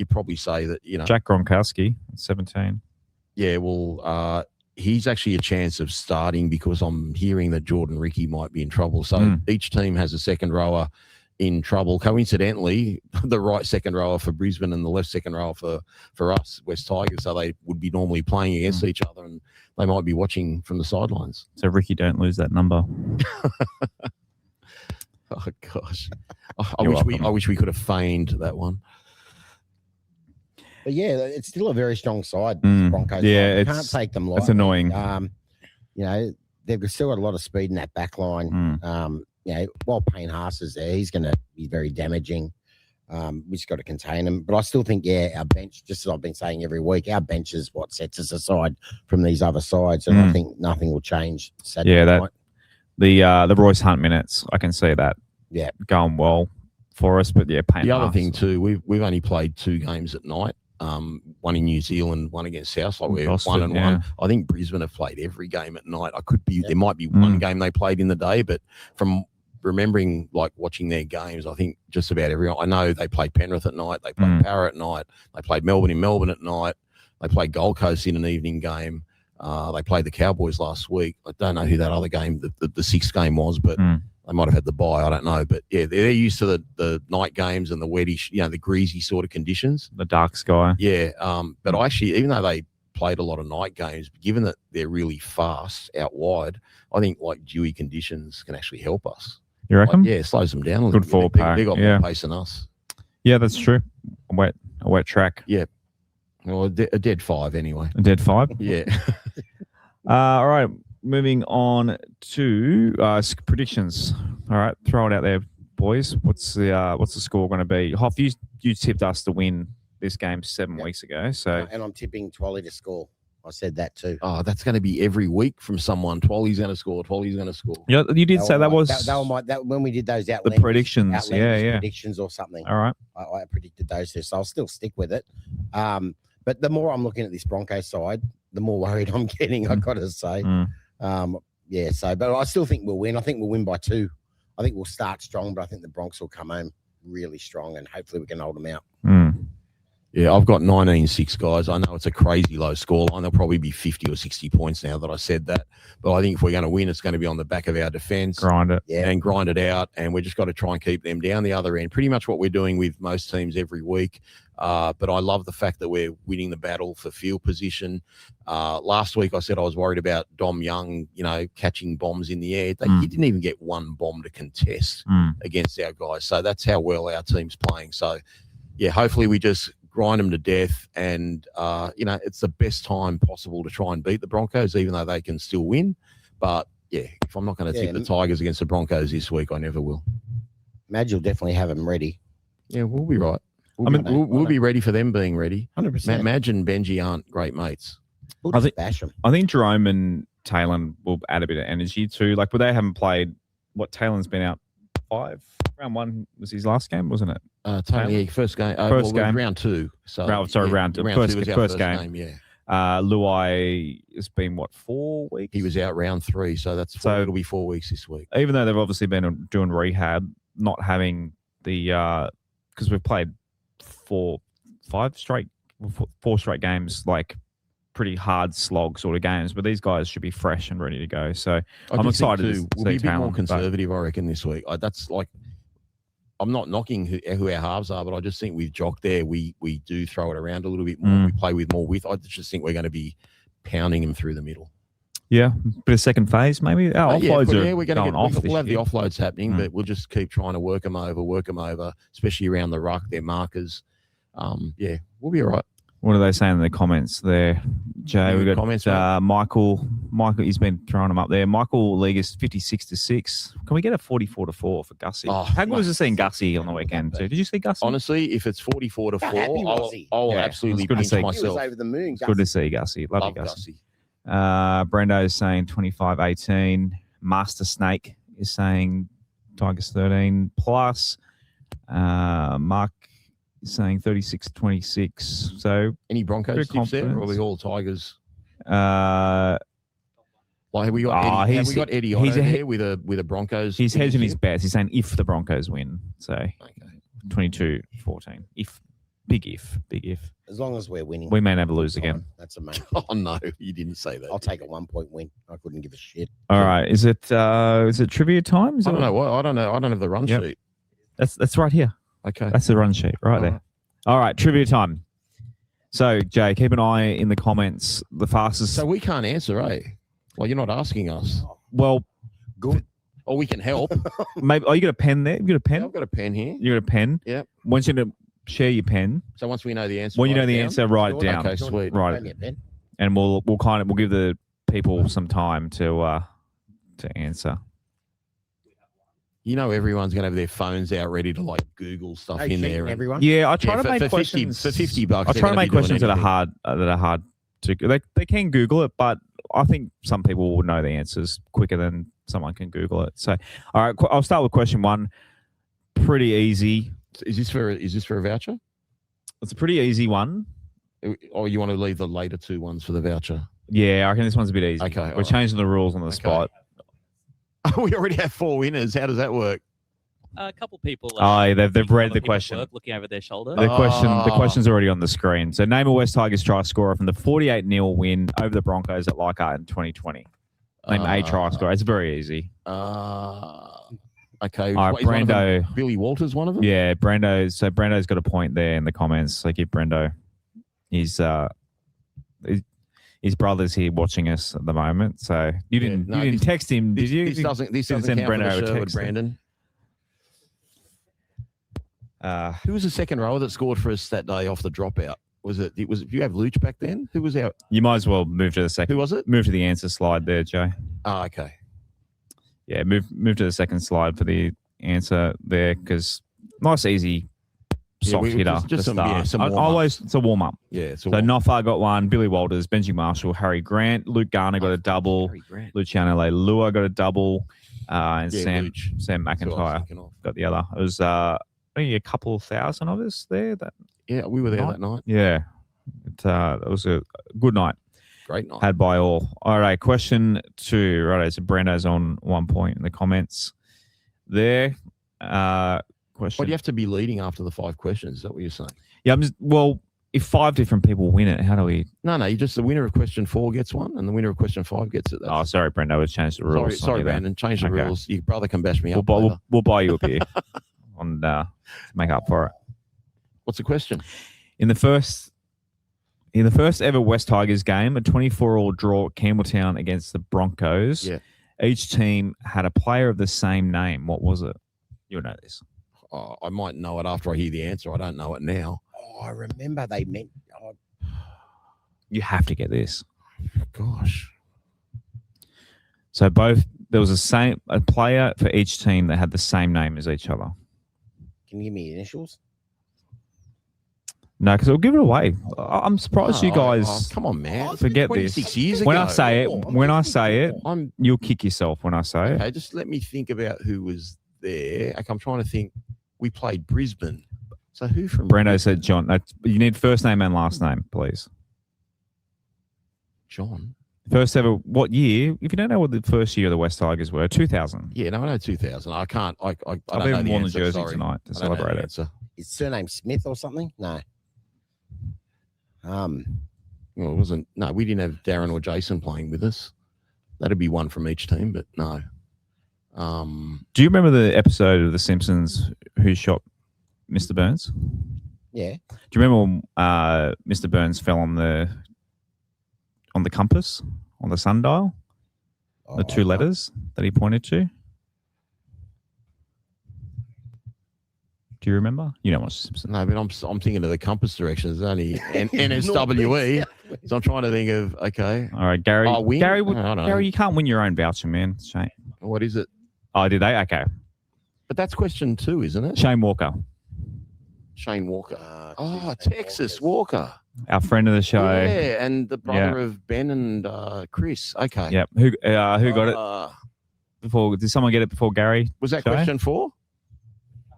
probably say that Jack Gronkowski, 17. Yeah, well, he's actually a chance of starting because I'm hearing that Jordan Ricky might be in trouble. So each team has a second rower in trouble. Coincidentally, the right second rower for Brisbane and the left second rower for us, West Tigers. So they would be normally playing against each other, and they might be watching from the sidelines. So Ricky, don't lose that number. Oh gosh, I wish we could have feigned that one. But yeah, it's still a very strong side. Broncos. Yeah, you can't take them lightly. It's annoying. They've still got a lot of speed in that back line. While Payne Haas is there, he's going to be very damaging. We just got to contain him. But I still think, our bench, just as I've been saying every week, our bench is what sets us aside from these other sides, and I think nothing will change Saturday night. The Royce Hunt minutes, I can see that. Yeah, going well for us. But Payne the other Haas. thing too, we've only played 2 games at night. One in New Zealand, one against South. Like we're 1-1. I think Brisbane have played every game at night. There might be one game they played in the day, but from remembering watching their games, I think just about everyone. I know they played Penrith at night, they played Parra at night, they played Melbourne in Melbourne at night, they played Gold Coast in an evening game. They played the Cowboys last week. I don't know who that other game, the 6th game was, but they might have had the bye. I don't know. But they're used to the night games and the wettish, the greasy sort of conditions. The dark sky. Yeah. But actually, even though they played a lot of night games, given that they're really fast out wide, I think dewy conditions can actually help us. You reckon? It slows them down a little bit. Good forward pack. They got more pace than us. Yeah, that's true. A wet track. Yeah. Well, a dead 5 anyway. A dead 5? Yeah. All right. Moving on to predictions. All right, throw it out there, boys. What's the score going to be? Hoff, you tipped us to win this game 7 weeks ago. So and I'm tipping Twally to score. I said that too. Oh, that's going to be every week from someone. Twally's going to score. Twally's going to score. Yeah, you did say that was when we did those the predictions. Predictions or something. All right, I predicted those two, so I'll still stick with it. But the more I'm looking at this Broncos side, the more worried I'm getting. I got to say. But I still think we'll win. I think we'll win by 2. I think we'll start strong, but I think the Bronx will come home really strong, and hopefully we can hold them out. Yeah, I've got 19-6, guys. I know it's a crazy low scoreline. There'll probably be 50 or 60 points now that I said that. But I think if we're going to win, it's going to be on the back of our defence. Grind it. And grind it out. And we just got to try and keep them down the other end. Pretty much what we're doing with most teams every week. But I love the fact that we're winning the battle for field position. Last week I said I was worried about Dom Young, catching bombs in the air. He didn't even get one bomb to contest against our guys. So that's how well our team's playing. So, yeah, hopefully we just grind them to death. And, it's the best time possible to try and beat the Broncos, even though they can still win. But, yeah, if I'm not going to tip the Tigers against the Broncos this week, I never will. Madge will definitely have them ready. Yeah, we'll be right. We'll be ready for them being ready. 100%. Madge and Benji around great mates. We'll just bash them. I think Jerome and Talon will add a bit of energy too. Like, but they haven't played. Talon's been out 5. Round 1 was his last game, wasn't it? Talon, first game. Round 2. So round 2. Round 2 was our first game. Yeah. Luai has been 4 weeks. He was out round 3, so it'll be 4 weeks this week. Even though they've obviously been doing rehab, not having the because we've played 4 straight games, like pretty hard slog sort of games, but these guys should be fresh and ready to go. So I'm excited to see we'll be a bit more Talon, conservative, I reckon, this week. That's like, I'm not knocking who our halves are, but I just think with Jock there, we do throw it around a little bit more. We play with more width. I just think we're going to be pounding him through the middle. Yeah, bit of second phase maybe. Offloads we're going to we'll have the offloads happening, but we'll just keep trying to work them over, especially around the ruck, their markers. We'll be all right. What are they saying in the comments there, Jay? We've got comments, Michael, he's been throwing them up there. Michael League is 56-6. Can we get a 44-4 for Gussie? How good was it seeing Gussie on the weekend too? Did you see Gussie? Honestly, if it's 44-4, I'll absolutely pinch myself. He was over the moon, It's good to see Gussie. Love you, Gussie. Brendo is saying 25-18. Master Snake is saying Tigers 13 plus. Mark is saying 36-26. So any Broncos tips there, or are we all Tigers? Have we got Eddie Otto there with a Broncos? He's hedging his bets. He's saying if the Broncos win, so 22-14. Big if. As long as we're winning. We may never lose again. That's amazing. Oh, no, you didn't say that. I'll take a 1-point win. I couldn't give a shit. All right. Is it trivia time? I don't know. I don't know. I don't have the run sheet. That's right here. Okay. That's the run sheet right there. All right. Trivia time. So, Jay, keep an eye in the comments. The fastest. So we can't answer, eh? Well, you're not asking us. Well, good. Or we can help. Maybe. Oh, you got a pen there? You got a pen? Yeah, I've got a pen here. You got a pen? Yep. Want you to share your pen. So once we know the answer, when you know the answer, write it down. Okay, sweet. Right. And we'll give the people some time to answer. You know, everyone's going to have their phones out ready to Google stuff in there. Everyone. Yeah, I try to make questions for $50. I try to make questions that are hard. To they can Google it, but I think some people will know the answers quicker than someone can Google it. So, all right, I'll start with question 1. Pretty easy. Is this for a voucher? It's a pretty easy one. Or you want to leave the later 2 ones for the voucher? Yeah, I reckon this one's a bit easy. Okay, we're changing the rules on the spot. We already have 4 winners. How does that work? A couple people. They've read the question. Looking over their shoulder. The question's already on the screen. So name a West Tigers try scorer from the 48-0 win over the Broncos at Leichhardt in 2020. Name a try scorer. It's very easy. Okay. All right, Brendo. Billy Walters, one of them? Yeah, Brendo. So Brendo's got a point there in the comments. So give Brendo. His brother's here watching us at the moment. So you didn't text him, did you? This doesn't count for the Sherwood, Brandon. Who was the second rower that scored for us that day off the dropout? Did you have Luch back then? Who was out? You might as well move to the second. Who was it? Move to the answer slide there, Joe. Oh, okay. Yeah, move to the second slide for the answer there, because nice, easy, soft hitter. Just some always it's a warm up. Yeah. So Nofar got one, Billy Walters, Benji Marshall, Harry Grant, Luke Garner got a double, Luciano Leilua got a double, and Sam McIntyre got the other. It was only a couple of thousand of us there. We were there that night. Yeah, it was a good night. Great night. Had by all. All right, question 2. Right, so Brendo's on 1 point in the comments there. Question. Well, you have to be leading after the 5 questions. Is that what you're saying? Yeah, if 5 different people win it, how do we? No, the winner of question 4 gets one, and the winner of question 5 gets it. Oh, sorry, Brendo, we've changed the rules. Sorry, Brandon, change the rules. Your brother can bash me up. We'll buy you a beer and make up for it. What's the question? In the first ever West Tigers game, a 24-all draw at Campbelltown against the Broncos. Yeah. Each team had a player of the same name. What was it? You'll know this. Oh, I might know it after I hear the answer. I don't know it now. Oh, I remember they meant. Oh, You have to get this. Gosh. So there was a player for each team that had the same name as each other. can you give me initials? No, because it'll give it away. I'm surprised you guys. Come on, man. Forget this. 26 years When ago. I say it, you'll kick yourself when I say it. Okay, just let me think about who was there. Okay, I'm trying to think. We played Brisbane. So who from Brando said John. You need first name and last name, please. John? First ever, what year? If you don't know what the first year of the West Tigers were, 2000. Yeah, no, I know 2000. I can't. I I've don't know even the worn the answer, jersey sorry. tonight to I don't know celebrate the it. answer. Is surname Smith or something? No. Well, it wasn't. No, we didn't have Darren or Jason playing with us. That'd be one from each team, but no. Do you remember the episode of The Simpsons who shot Mr. Burns? Yeah. Do you remember when Mr. Burns fell on the compass, on the sundial? The two letters that he pointed to? Do you remember? You don't watch The Simpsons. No, but I'm thinking of the compass direction. It's only NSWE. So I'm trying to think of, okay. All right, Gary. Oh, win? Gary, I don't know. Gary, you can't win your own voucher, man. Shane. What is it? Oh, did they? Okay. But that's question 2, isn't it? Shane Walker, Shane Walker. Texas Walker. our friend of the show. Yeah, and the brother of Ben and Chris. Okay. Yep. Who got it before? Did someone get it before Gary? Was that show? question 4?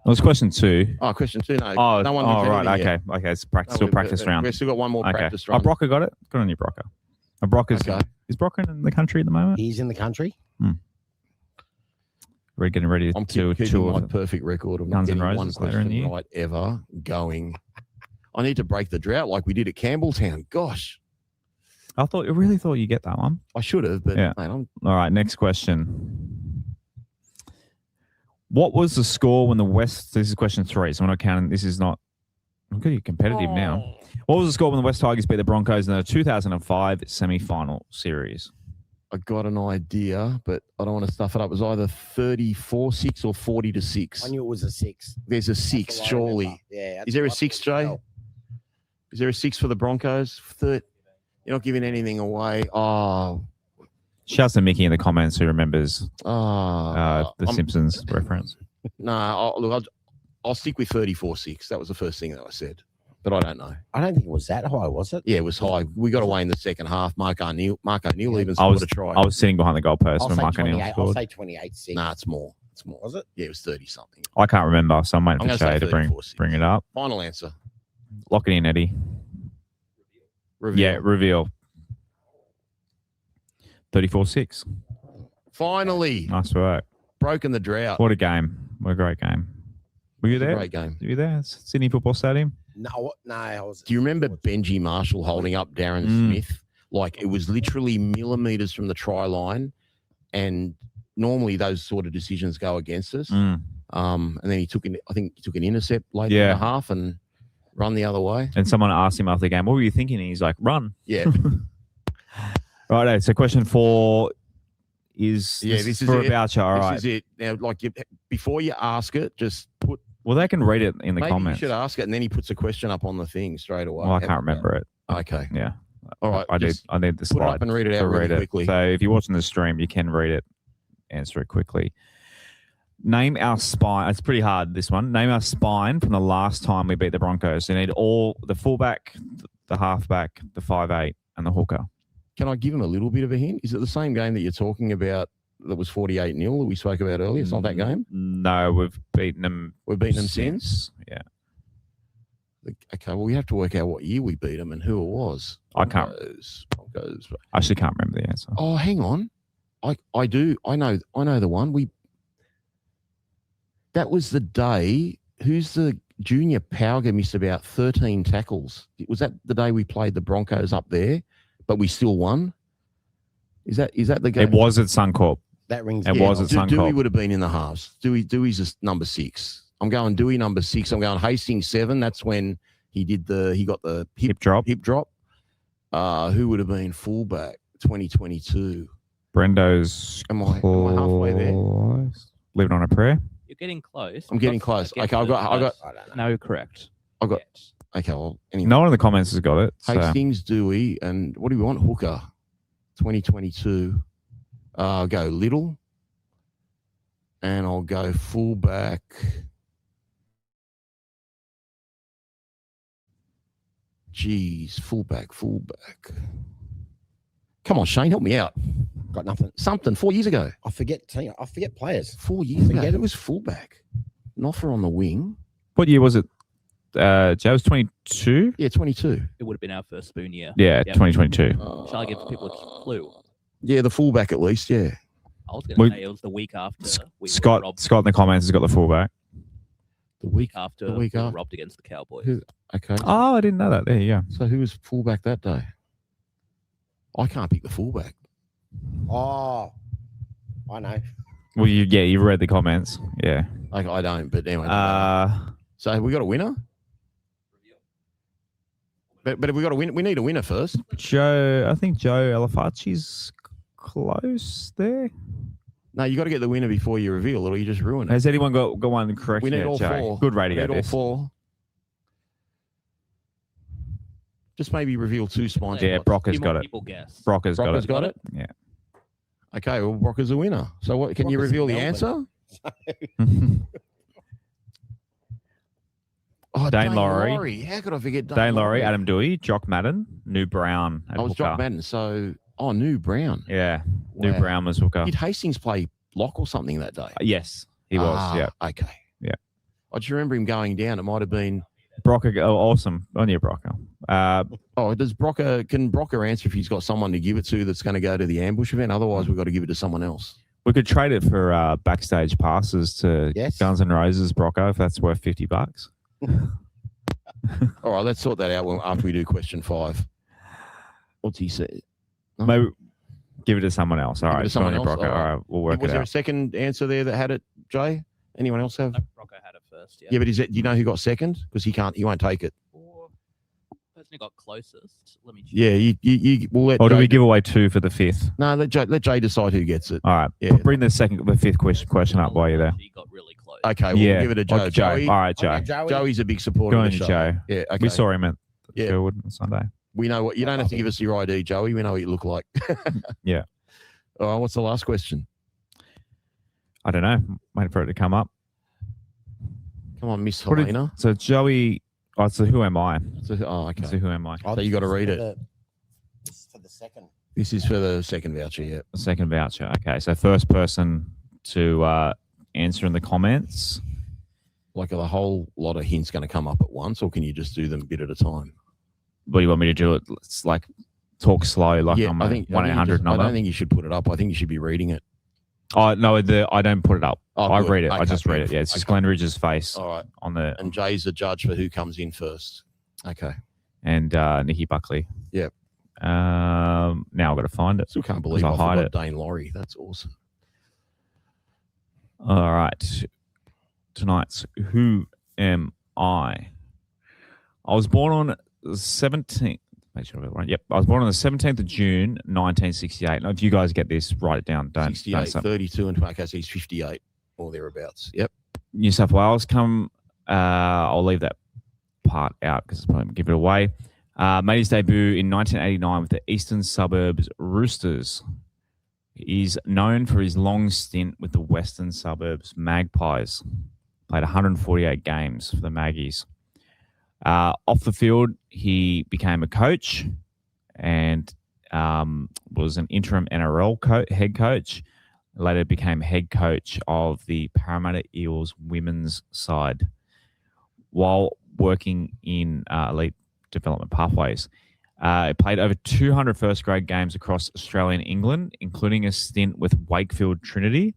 It was question 2. Oh, question 2. No. Oh, no one right. yet. Okay. Okay. It's still practice round. We've still got one more Okay. practice Oh, round. Brocker got it. Good on you, Brocker. Brocker's is Brocker in the country at the moment? He's in the country. We're getting ready I'm to keeping tour my perfect record of not Guns N' getting one Roses later in the question year. right ever going. I need to break the drought like we did at Campbelltown. Gosh, I really thought you get that one. I should have, but Yeah. mate, All right, next question. What was the score when the West? This is question 3, so we're not counting. This is not. Look at you, competitive now. What was the score when the West Tigers beat the Broncos in the 2005 semi-final series? I got an idea, but I don't want to stuff it up. It was either 34-6 or 40-6. I knew it was a 6. There's a 6, all I surely. remember. Yeah. Is there a 6, Jay? Is there a 6 for the Broncos? You're not giving anything away. Oh, Shouts to Mickey in the comments who remembers oh. the Simpsons reference. No, I'll stick with 34-6. That was the first thing that I said, but I don't know. I don't think it was that high, was it? Yeah, it was high. We got away in the second half. Mark O'Neill even I scored was a try. I was sitting behind the goalpost I'll when say Mark O'Neill 28. I'll scored. say 28-6. Nah, it's more. It's more. Was it? Yeah, it was 30-something. I can't remember, so I'm waiting I'm for gonna say Shay to 34-6. bring it up. Final answer. Lock it in, Eddie. Reveal. Yeah, reveal. 34-6. Finally, Nice work. broken the drought. What a game. What a great game. Were you It was a there? great game. Were you there? Sydney Football Stadium? No, I was. Do you remember Benji Marshall holding up Darren Smith? Like it was literally millimeters from the try line, and normally those sort of decisions go against us. And then he took an intercept late in the half and run the other way. And someone asked him after the game, what were you thinking? And he's like, run. Yeah. Right. So question 4 is this is for it. a voucher. All right. This is it. Now, before you ask it, just put. Well, they can read it in the maybe comments. you should ask it, and then he puts a question up on the thing straight away. Well, I can't remember it. Okay. Yeah. All right. I need the put it slide up and read it to out really read it. quickly. So if you're watching the stream, you can read it, answer it quickly. Name our spine. It's pretty hard, this one. Name our spine from the last time we beat the Broncos. You need all the fullback, the halfback, the 5'8", and the hooker. Can I give him a little bit of a hint? Is it the same game that you're talking about that was 48-0 that we spoke about earlier? It's not that game? No, we've beaten them. We've beaten them since? Yeah. Okay, well, we have to work out what year we beat them and who it was. I can't. Broncos. I actually can't remember the answer. Oh, hang on. I do. I know the one. That was the day. Who's the junior Powger missed about 13 tackles? Was that the day we played the Broncos up there, but we still won? Is that the game? It was at Suncorp. That rings. It was at Suncorp. Dewey would have been in the halves. Dewey's just number 6. I'm going Dewey number 6. I'm going Hastings 7. That's when He got the Hip drop. Who would have been fullback 2022? Brendo's. Am I halfway there? Living on a prayer. You're getting close. I'm getting close. Okay, I got. No, correct. I got. Okay, well, anyway. No one in the comments has got it. So. Hastings, Dewey, and what do we want? Hooker, 2022. I'll go Little, and I'll go fullback. Jeez, fullback. Come on, Shane, help me out. Got nothing. Something 4 years ago. I forget players. 4 years ago. It was fullback. Noffer on the wing. What year was it? Joe was 22? Yeah, 22. It would have been our first spoon year. Yeah, 2022. Shall I give people a clue? Yeah, the fullback at least, yeah. I was going to say it was the week after. Scott in the comments has got the fullback. The week after we were robbed against the Cowboys. Okay. Oh, I didn't know that. There you go. So who was fullback that day? I can't pick the fullback. Oh, I know. Well, you read the comments. Yeah. I don't, but anyway. So have we got a winner? But have we got a win? We need a winner first. I think Joe Elefacci's close there. No, you got to get the winner before you reveal it, or you just ruin it. Has anyone got one correct? We need yet, all Joe? four. Good radio. We need all four. Just maybe reveal two spines. Yeah, Brocker's got it. Brocker's got it. Yeah. Okay, well, Brocker's a winner. So what? Can you reveal the answer? Oh, Dane Laurie. How could I forget Dane Laurie, Adam Dewey, Jock Madden, New Brown. I was Jock Madden. So, New Brown. Yeah, Wow. New Brown was hooker. Did Hastings play lock or something that day? Yes, he was. Yeah. Okay. Yeah. I just remember him going down. It might have been Brocker. Oh, awesome. On your Brocker. Can Brocker answer if he's got someone to give it to that's going to go to the ambush event? Otherwise, we've got to give it to someone else. We could trade it for backstage passes to Guns N' Roses Brocker if that's worth $50. All right, let's sort that out after we do question 5. What's he say? Maybe give it to someone else. All right, someone else. Brocker. All right, we'll work it out. Was there a second answer there that had it, Jay? Anyone else have? No, Brocker had it first. Yeah, but do you know who got second? Because he won't take it. Person who got closest. Let me check. Yeah, you will let. Or do Jay we give away 2 for the 5th? No, let Jay decide who gets it. All right. Yeah. Bring the 5th question up while you're there. He got really close. Okay, we'll give it to Joe. Joey. All right, Joe. Okay, Joey's a big supporter Go of on, the show. Joe. Yeah, okay. We saw him at Sherwood on Sunday. We know what you don't have to give us your ID, Joey. We know what you look like. Yeah. All right, what's the last question? I don't know. Waiting for it to come up. Come on, Miss Helena. So Joey. Oh, so who am I? Okay. So who am I? So you got to read it. This is for the second. This is for the second voucher, yeah. The second voucher. Okay. So first person to answer in the comments. Like a whole lot of hints going to come up at once, or can you just do them a bit at a time? What do you want me to do? It's like talk slow, like on my 1-800 number. I don't think you should put it up. I think you should be reading it. Oh no, I don't put it up. I read it. Okay, I just read it. Yeah, it's just Glenn Ridge's face. All right. On the and Jay's the judge for who comes in first. Okay. And Nicky Buckley. Yep. Now I've got to find it. Still can't believe I hide forgot it. Dane Laurie. That's awesome. All right. Tonight's Who Am I? I was born on the 17th. Make sure I got it right. Yep. I was born on the 17th of June, 1968. Now, if you guys get this, write it down. Don't 68, 32, and okay, so he's 58 or thereabouts. Yep. New South Wales I'll leave that part out because it's probably going to give it away. Made his debut in 1989 with the Eastern Suburbs Roosters. He's known for his long stint with the Western Suburbs Magpies. Played 148 games for the Maggies. Off the field, he became a coach and was an interim NRL head coach. Later became head coach of the Parramatta Eels women's side while working in elite development pathways. He played over 200 first-grade games across Australia and England, including a stint with Wakefield Trinity,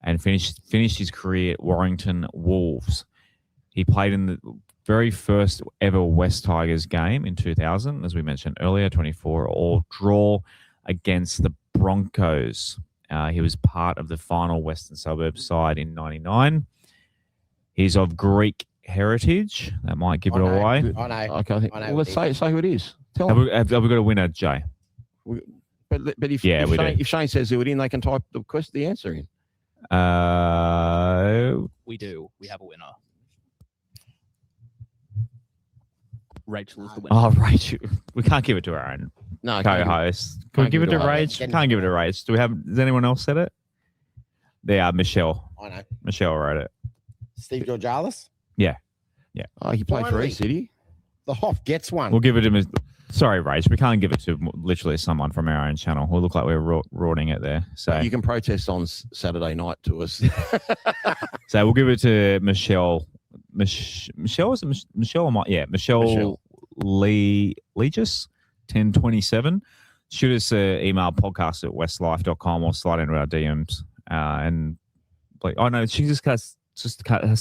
and finished his career at Warrington Wolves. He played in the very first ever West Tigers game in 2000, as we mentioned earlier, 24-all draw against the Broncos. He was part of the final Western Suburbs side in 99. He's of Greek Heritage. That might give it I know. away. I know. Okay, I think, I know well, let's it say who it is. Tell Have them. we got a winner, Jay? But if, Yeah, if, we Shane, do. if Shane says who it in, they can type the answer in. We do. We have a winner. Rachel is the winner. Oh, Rachel. We can't give it to our own No, co-host. Can we give it to Rach? Can't give it to Rach. Has anyone else said it? Michelle. I know. Michelle wrote it. Steve Georgalis? Yeah. Oh, he played for Finally. East City. The Hoff gets one. We'll give it to Sorry, Rach. We can't give it to literally someone from our own channel. We'll look like we're rorting it there. So You can protest on Saturday night to us. So we'll give it to Michelle. Michelle is it Michelle or Michelle Lee Legis 1027. Shoot us an email podcast@westlife.com or slide into our DMs and like she has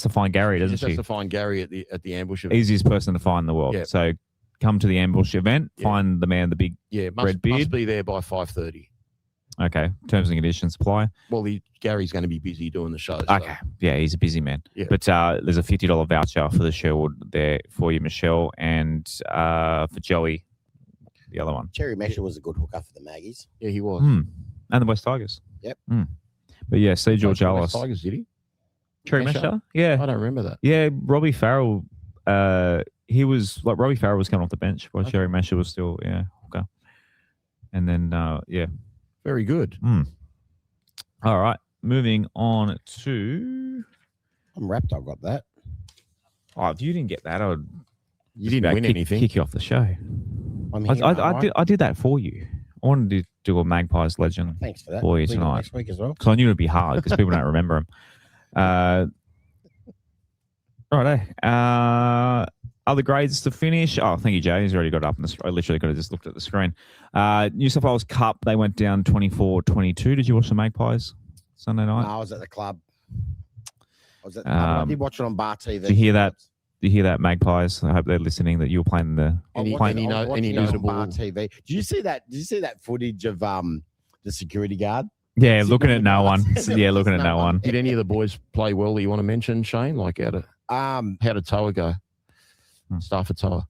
to find Gary, doesn't Just she? has to find Gary at the ambush event. Easiest person to find in the world. Yeah. So come to the ambush event, find the man, the big red beard. Must be there by 5:30. Okay. Terms and conditions apply. Well, Gary's going to be busy doing the show. So. Okay. Yeah, he's a busy man. Yeah. But there's a $50 voucher for the Sherwood there for you, Michelle, and for Joey, the other one. Cherry Mesher was a good hooker for the Maggies. Yeah, he was. And the West Tigers. Yep. But yeah, Steve West Georgalis. Tigers, did he? Cherry Mesher? Yeah. I don't remember that. Yeah, Robbie Farrell. He was like Robbie Farrell was coming off the bench while Cherry Mesher was still hooker. And then Very good. All right, moving on to. I'm wrapped. I've got that. Oh, if you didn't get that, I would. You didn't win anything. Kick you off the show. I did that for you. I wanted to do a Magpies legend. Thanks for that. For you We do tonight. next week as well. Because I knew it'd be hard because people don't remember him. Right. Other grades to finish. Oh, thank you, Jay. He's already got it up. I literally could have just looked at the screen. New South Wales Cup, they went down 24-22. Did you watch the Magpies Sunday night? No, I was at the club. I did watch it on Bar TV. Did you hear that? Did you hear that, Magpies? I hope they're listening. That you were playing the Any any notable Bar TV. Did you see that? Did you see that footage of the security guard? Yeah, looking at no one. Yeah, looking at no one. Did any of the boys play well that you want to mention, Shane? Like how did Toa go? Stafford Toa.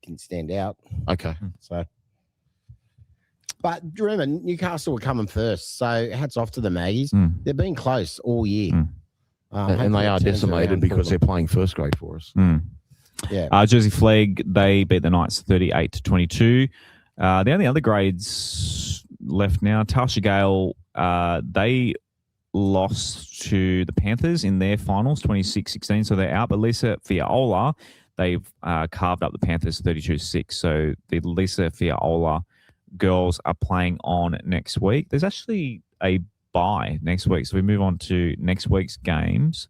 Didn't stand out. Okay. So, but remember, Newcastle were coming first. So hats off to the Maggies. They've been close all year. And they are decimated because they're playing first grade for us. Yeah. Jersey Flag, they beat the Knights 38-22. The only other grades left now, Tarsha Gale, they lost to the Panthers in their finals, 26-16, so they're out. But Lisa Fiaola, they've carved up the Panthers 32-6. So the Lisa Fiaola girls are playing on next week. There's actually a bye next week, so we move on to next week's games.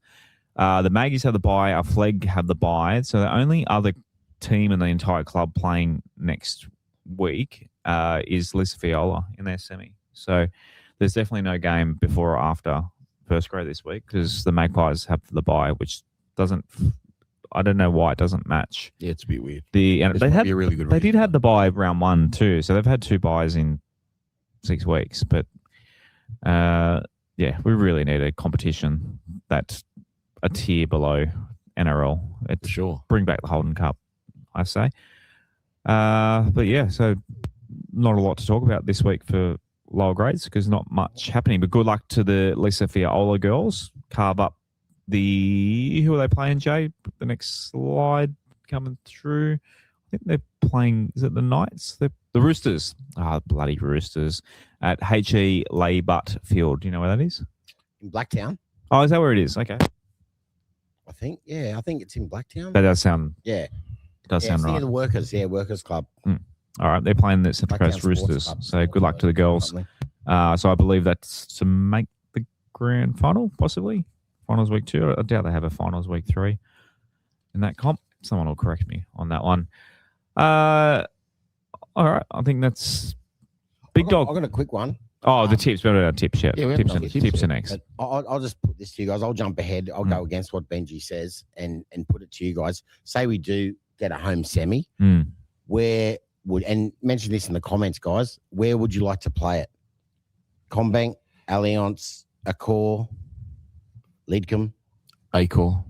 The Maggies have the bye, our Flag have the bye. So the only other team in the entire club playing next week is Lisa Fiaola in their semi. So there's definitely no game before or after first grade this week because the Magpies have the bye, which doesn't. I don't know why it doesn't match. Yeah, it's a bit weird. They had a really good. They did have the bye round 1 too, so they've had 2 byes in 6 weeks. But we really need a competition that's a tier below NRL. For sure. Bring back the Holden Cup, I say. But yeah, so not a lot to talk about this week for lower grades because not much happening. But good luck to the Lisa Fiaola girls. Carve up who are they playing, Jay? The next slide coming through. I think they're playing, is it the Knights? The Roosters. Bloody Roosters at HE Laybutt Field. Do you know where that is? In Blacktown. Oh, is that where it is? Okay. I think it's in Blacktown. That does sound. Yeah. It does sound right. The Workers. Yeah, Workers Club. All right, they're playing the Central Coast Roosters. So good luck to the girls. So I believe that's to make the grand final, possibly. Finals week 2. I doubt they have a finals week 3 in that comp. Someone will correct me on that one. All right, I think that's Big Dog. I've got a quick one. Oh, the tips. Better tips, yeah. Tips are next. I'll just put this to you guys. I'll jump ahead. I'll go against what Benji says and put it to you guys. Say we do get a home semi. Where would, and mention this in the comments, guys, where would you like to play it? Combank, Allianz, Accor, Lidcombe? Accor.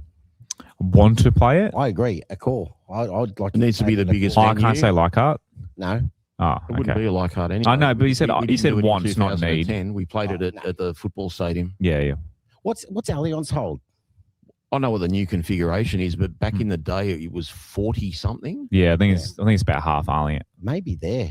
want to play it. I agree. A call. I'd like. It needs to be the biggest. Oh, I can't say Leichhardt. No. Oh, It wouldn't okay. be a Leichhardt anyway. I know, but he said We didn't do it in wants, not need. 2010. We played it at the football stadium. Yeah. What's Allianz hold? I know what the new configuration is, but back in the day, it was 40 something. Yeah, I think it's about half Allianz. Maybe there.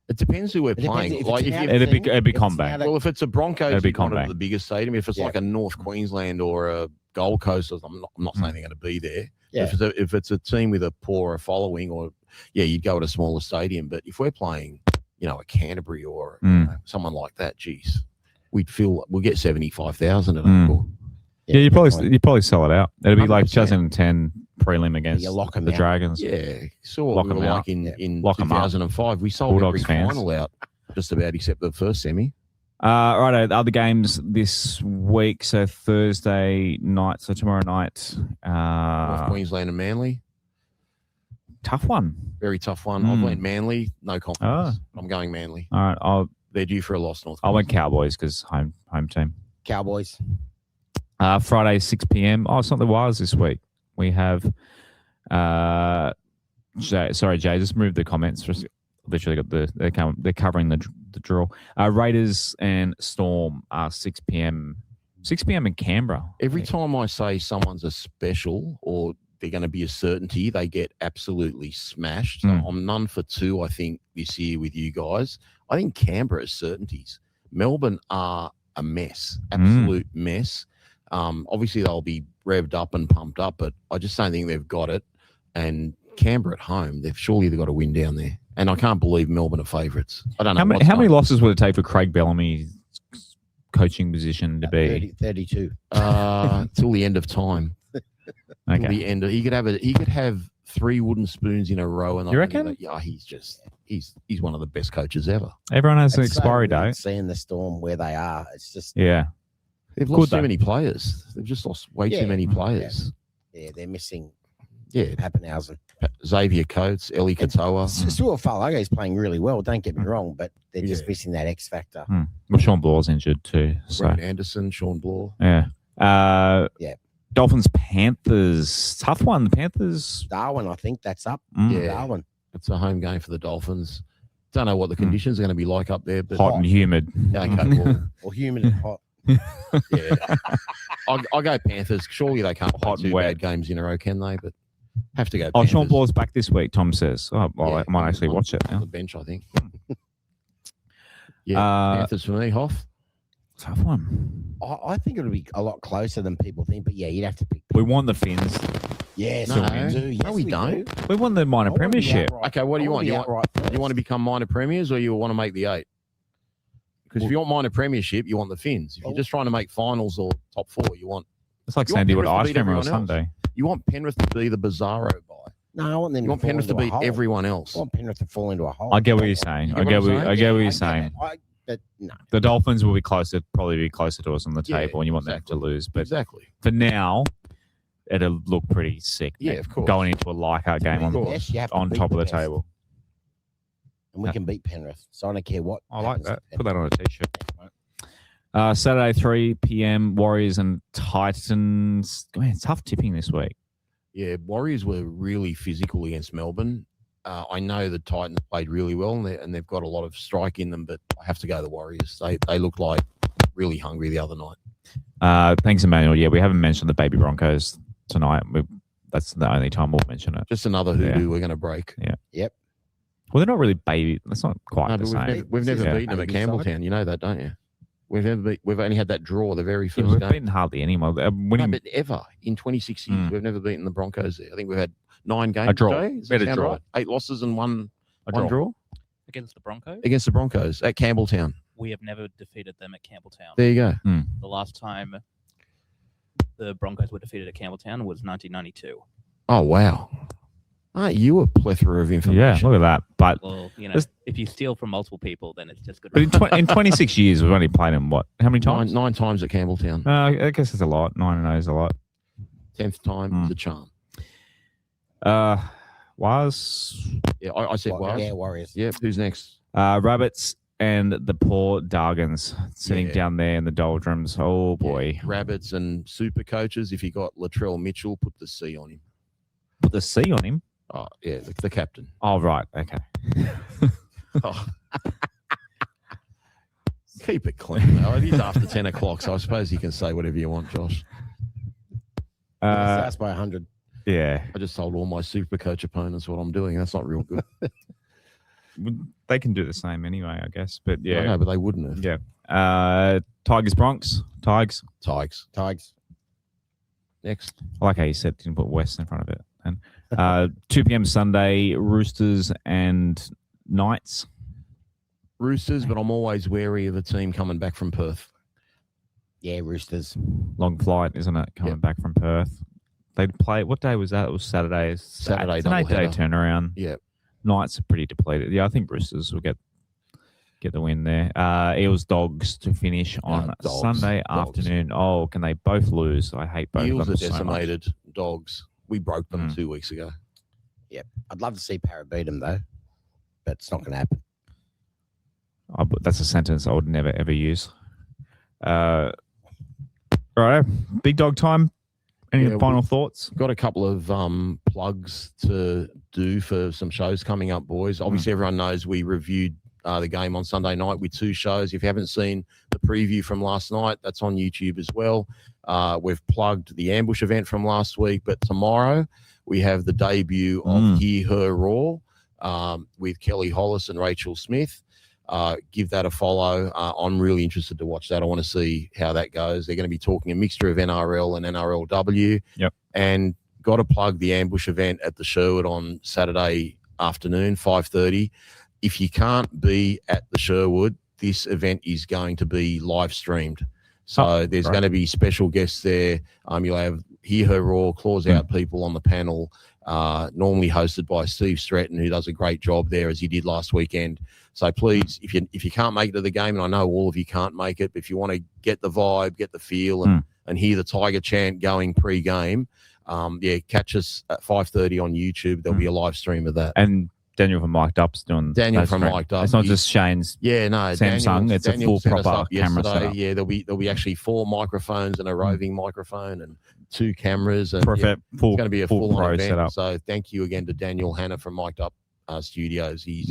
It depends who we're playing. It'd be combat. Well, if it's a Broncos, It'd be you'd want it combat. at the biggest stadium. If it's like a North Queensland or a Gold Coast, I'm not saying they're going to be there. Yeah. If it's a team with a poorer following, or you'd go at a smaller stadium. But if we're playing, a Canterbury or someone like that, geez, we'll get 75,000 at Uncle. Yeah, you probably sell it out. It'll be like 100%. 2010 prelim against the out. Dragons. Yeah, saw what we were like in 2005. We sold Bulldogs every fans. final out, just about except the first semi. Right, other games this week. So Thursday night, so tomorrow night. North Queensland and Manly. Tough one. Very tough one. I've went Manly, no confidence. I'm going Manly. All right, they're due for a loss. North. I went Cowboys because home team. Cowboys. Friday 6 p.m. Oh, it's not the Wires this week. We have. Jay, just move the comments. Literally got they're covering the draw. Raiders and Storm are 6 p.m. 6 p.m. in Canberra. Every time I say someone's a special or they're going to be a certainty, they get absolutely smashed. So I'm none for two, I think, this year with you guys. I think Canberra is certainties. Melbourne are a mess, absolute mess. Obviously, they'll be revved up and pumped up, but I just don't think they've got it. And Canberra at home, they've got to win down there. And I can't believe Melbourne are favourites. I don't know. How many losses would it take for Craig Bellamy's coaching position to be? 32. Till the end of time. Okay. Till the end of, he could have 3 wooden spoons in a row, and you reckon? He's one of the best coaches ever. Everyone has an expiry date. Seeing the Storm where they are, it's just they've lost too many players. They've just lost way too many players. Yeah, they're missing. Yeah, Pappenhausen, Xavier Coates, Eli Katoa. Stuart is playing really well. Don't get me wrong, but they're just missing that X factor. Well, Sean Blaw's injured too. So. Brett Anderson, Sean Blaw. Yeah. Dolphins, Panthers. Tough one. The Panthers. Darwin, I think that's up. Yeah. Darwin. It's a home game for the Dolphins. Don't know what the conditions are going to be like up there, but hot and humid. Or humid and hot. Yeah. I'll go Panthers. Surely they can't play 2 bad games in a row, can they? But have to go Panthers. Sean Blaw's back this week, Tom says. I might actually watch it now. On the bench, I think. Panthers for me, Hoff. Tough one. I think it'll be a lot closer than people think, but you'd have to pick. We won the Fins. Yes, no, we do. Yes, we don't. We won the minor premiership. Okay, what do you want? You want to become minor premiers, or you want to make the 8? Because if you want minor premiership, you want the Fins. If you're just trying to make finals or top 4, you want. It's like Sandy Wood Ice Cream on Sunday. You want Penrith to be the bizarro buy. No, I want them. You want Penrith to beat everyone else. I want Penrith to fall into a hole. I get what you're saying. I get what you're saying. No. The Dolphins will probably be closer to us on the table, and you want them to lose. But for now, it'll look pretty sick. Yeah, of course. Going into a Leichhardt game on top of the table. And we can beat Penrith. So I don't care what. I like that. Put that on a t-shirt. Saturday, 3 p.m. Warriors and Titans. Man, it's tough tipping this week. Yeah, Warriors were really physical against Melbourne. I know the Titans played really well, and they've got a lot of strike in them, but I have to go the Warriors. They looked like really hungry the other night. Thanks, Emmanuel. Yeah, we haven't mentioned the baby Broncos tonight. That's the only time we'll mention it. Just another hoodoo we're going to break. Yeah. Yep. Well, they're not really baby. That's not quite the same. We've never beaten them at Campbelltown. You know that, don't you? We've only had that draw the very first we've game. beaten hardly anyone. No, but ever in 26 years, we've never beaten the Broncos there. I think we've had 9 games. A draw. Better draw. Right? 8 losses and one draw. Against the Broncos? Against the Broncos at Campbelltown. We have never defeated them at Campbelltown. There you go. The last time the Broncos were defeated at Campbelltown was 1992. Oh, wow. Aren't you a plethora of information? Yeah, look at that. But well, if you steal from multiple people, then it's just good. But in 26 years, we've only played them, what? How many times? 9 times at Campbelltown. I guess it's a lot. 9-0 is a lot. 10th time is a charm. Was? Yeah, I said was. Yeah, Warriors. Yeah, who's next? Rabbits and the poor Dargans sitting down there in the doldrums. Oh, boy. Yeah. Rabbits and super coaches. If you got Latrell Mitchell, put the C on him. Put the C on him? Oh, yeah, the captain. Oh, right. Okay. Oh. Keep it clean, though. It is after 10 o'clock, so I suppose you can say whatever you want, Josh. That's by 100. Yeah. I just told all my super coach opponents what I'm doing. That's not real good. They can do the same anyway, I guess. But yeah. I know, but they wouldn't have. Yeah. Tigers, Bronx. Tigers. Next. I like how you said didn't put West in front of it. And 2 p.m. Sunday, Roosters and Knights. Roosters, but I'm always wary of a team coming back from Perth. Yeah, Roosters. Long flight, isn't it? Coming back from Perth. They'd play. What day was that? It was Saturday. Saturday, it's an 8-day turnaround. Yeah. Knights are pretty depleted. Yeah, I think Roosters will get the win there. Eels, Dogs to finish on Sunday afternoon. Oh, can they both lose? I hate both Eels of them are decimated. so much. Dogs. We broke them 2 weeks ago. Yep. I'd love to see Parra beat them, though, but it's not going to happen. That's a sentence I would never, ever use. All right, big dog time. Any final thoughts? Got a couple of plugs to do for some shows coming up, boys. Obviously, everyone knows we reviewed the game on Sunday night with 2 shows. If you haven't seen the preview from last night, that's on YouTube as well. We've plugged the ambush event from last week, but tomorrow we have the debut of Hear Her Roar with Kelly Hollis and Rachel Smith. Give that a follow. I'm really interested to watch that. I want to see how that goes. They're going to be talking a mixture of NRL and NRLW. Yep. And got to plug the ambush event at the Sherwood on Saturday afternoon, 5:30. If you can't be at the Sherwood, this event is going to be live streamed. So there's going to be special guests there. You'll have Hear Her Roar, Claws Out people on the panel, normally hosted by Steve Stratton, who does a great job there as he did last weekend. So please, if you can't make it to the game, and I know all of you can't make it, but if you want to get the vibe, get the feel, and hear the Tiger chant going pre-game, catch us at 5:30 on YouTube. There'll be a live stream of that. And Daniel from Mic'd Up's doing Daniel from Mic'd Up. It's not just Shane's Samsung. It's a full proper camera setup. Yeah, there'll be actually 4 microphones and a roving microphone and 2 cameras. And Perfect. it's going to be a full pro event. setup. So thank you again to Daniel Hanna from Mic'd Up Studios. He's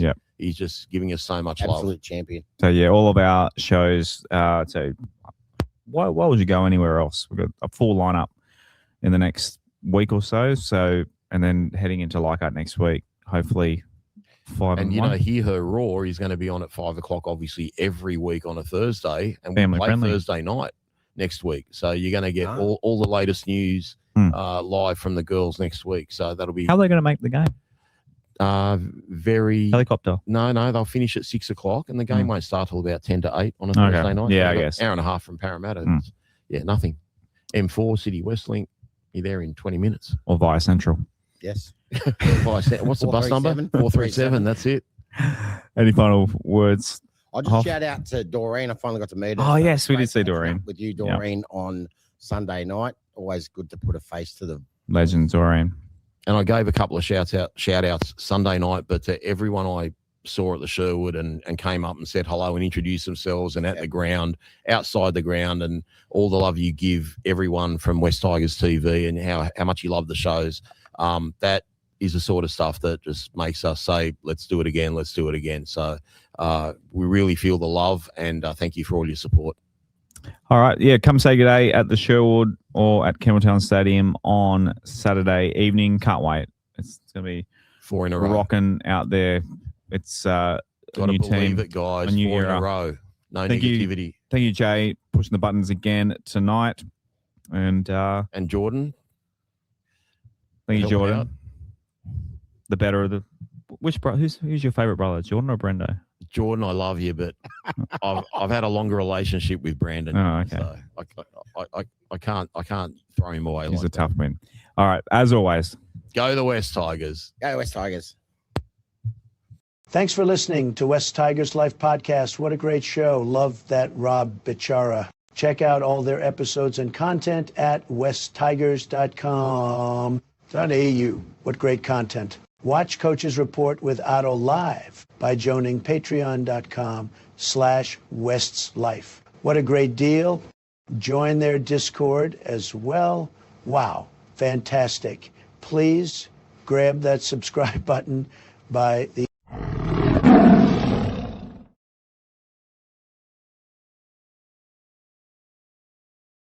just giving us so much love. Absolute champion. So yeah, all of our shows. So why would you go anywhere else? We've got a full lineup in the next week or so. So and then heading into Leichhardt next week, hopefully. 5 and and you 1. know, Hear Her Roar is going to be on at 5 o'clock, obviously every week on a Thursday, and Family we play friendly. Thursday night next week. So you're going to get all the latest news live from the girls next week. So that'll be How are they going to make the game? very Helicopter. No, they'll finish at 6 o'clock, and the game won't start till about 10 to 8 on a Thursday night. Yeah, So I we've got guess. hour and a half from Parramatta. Nothing. M4 City Westlink, you're there in 20 minutes. Or via Central. Yes. What's the bus number? 437. That's it. Any final words? I'll just shout out to Doreen. I finally got to meet her. Oh, yes, we did Great see catching Doreen. up with you, Doreen, on Sunday night. Always good to put a face to the Legends, Doreen. And I gave a couple of shout outs Sunday night, but to everyone I saw at the Sherwood and came up and said hello and introduced themselves and at the ground, outside the ground, and all the love you give everyone from West Tigers TV and how much you love the shows. That is the sort of stuff that just makes us say, let's do it again, let's do it again. So we really feel the love, and thank you for all your support. All right. Yeah, come say good day at the Sherwood or at Campbelltown Stadium on Saturday evening. Can't wait. It's going to be 4 in a row. Rocking out there. It's a Gotta new believe team. it, guys. A new 4 in era. a row. No Thank negativity. Thank you, Jay, pushing the buttons again tonight. And Jordan. Thank you, helping Jordan. out. The better of the who's your favorite brother, Jordan or Brendo? Jordan, I love you, but I've had a longer relationship with Brandon. Oh, okay. So I can't throw him away. He's like a tough win. All right, as always. that. Go the West Tigers. Go West Tigers. Thanks for listening to West Tigers Life Podcast. What a great show. Love that Rob Bichara. Check out all their episodes and content at westtigers.com.au. What great content. Watch Coach's Report with Adel live by joining patreon.com/WestsLife. What a great deal. Join their Discord as well. Wow, fantastic. Please grab that subscribe button by the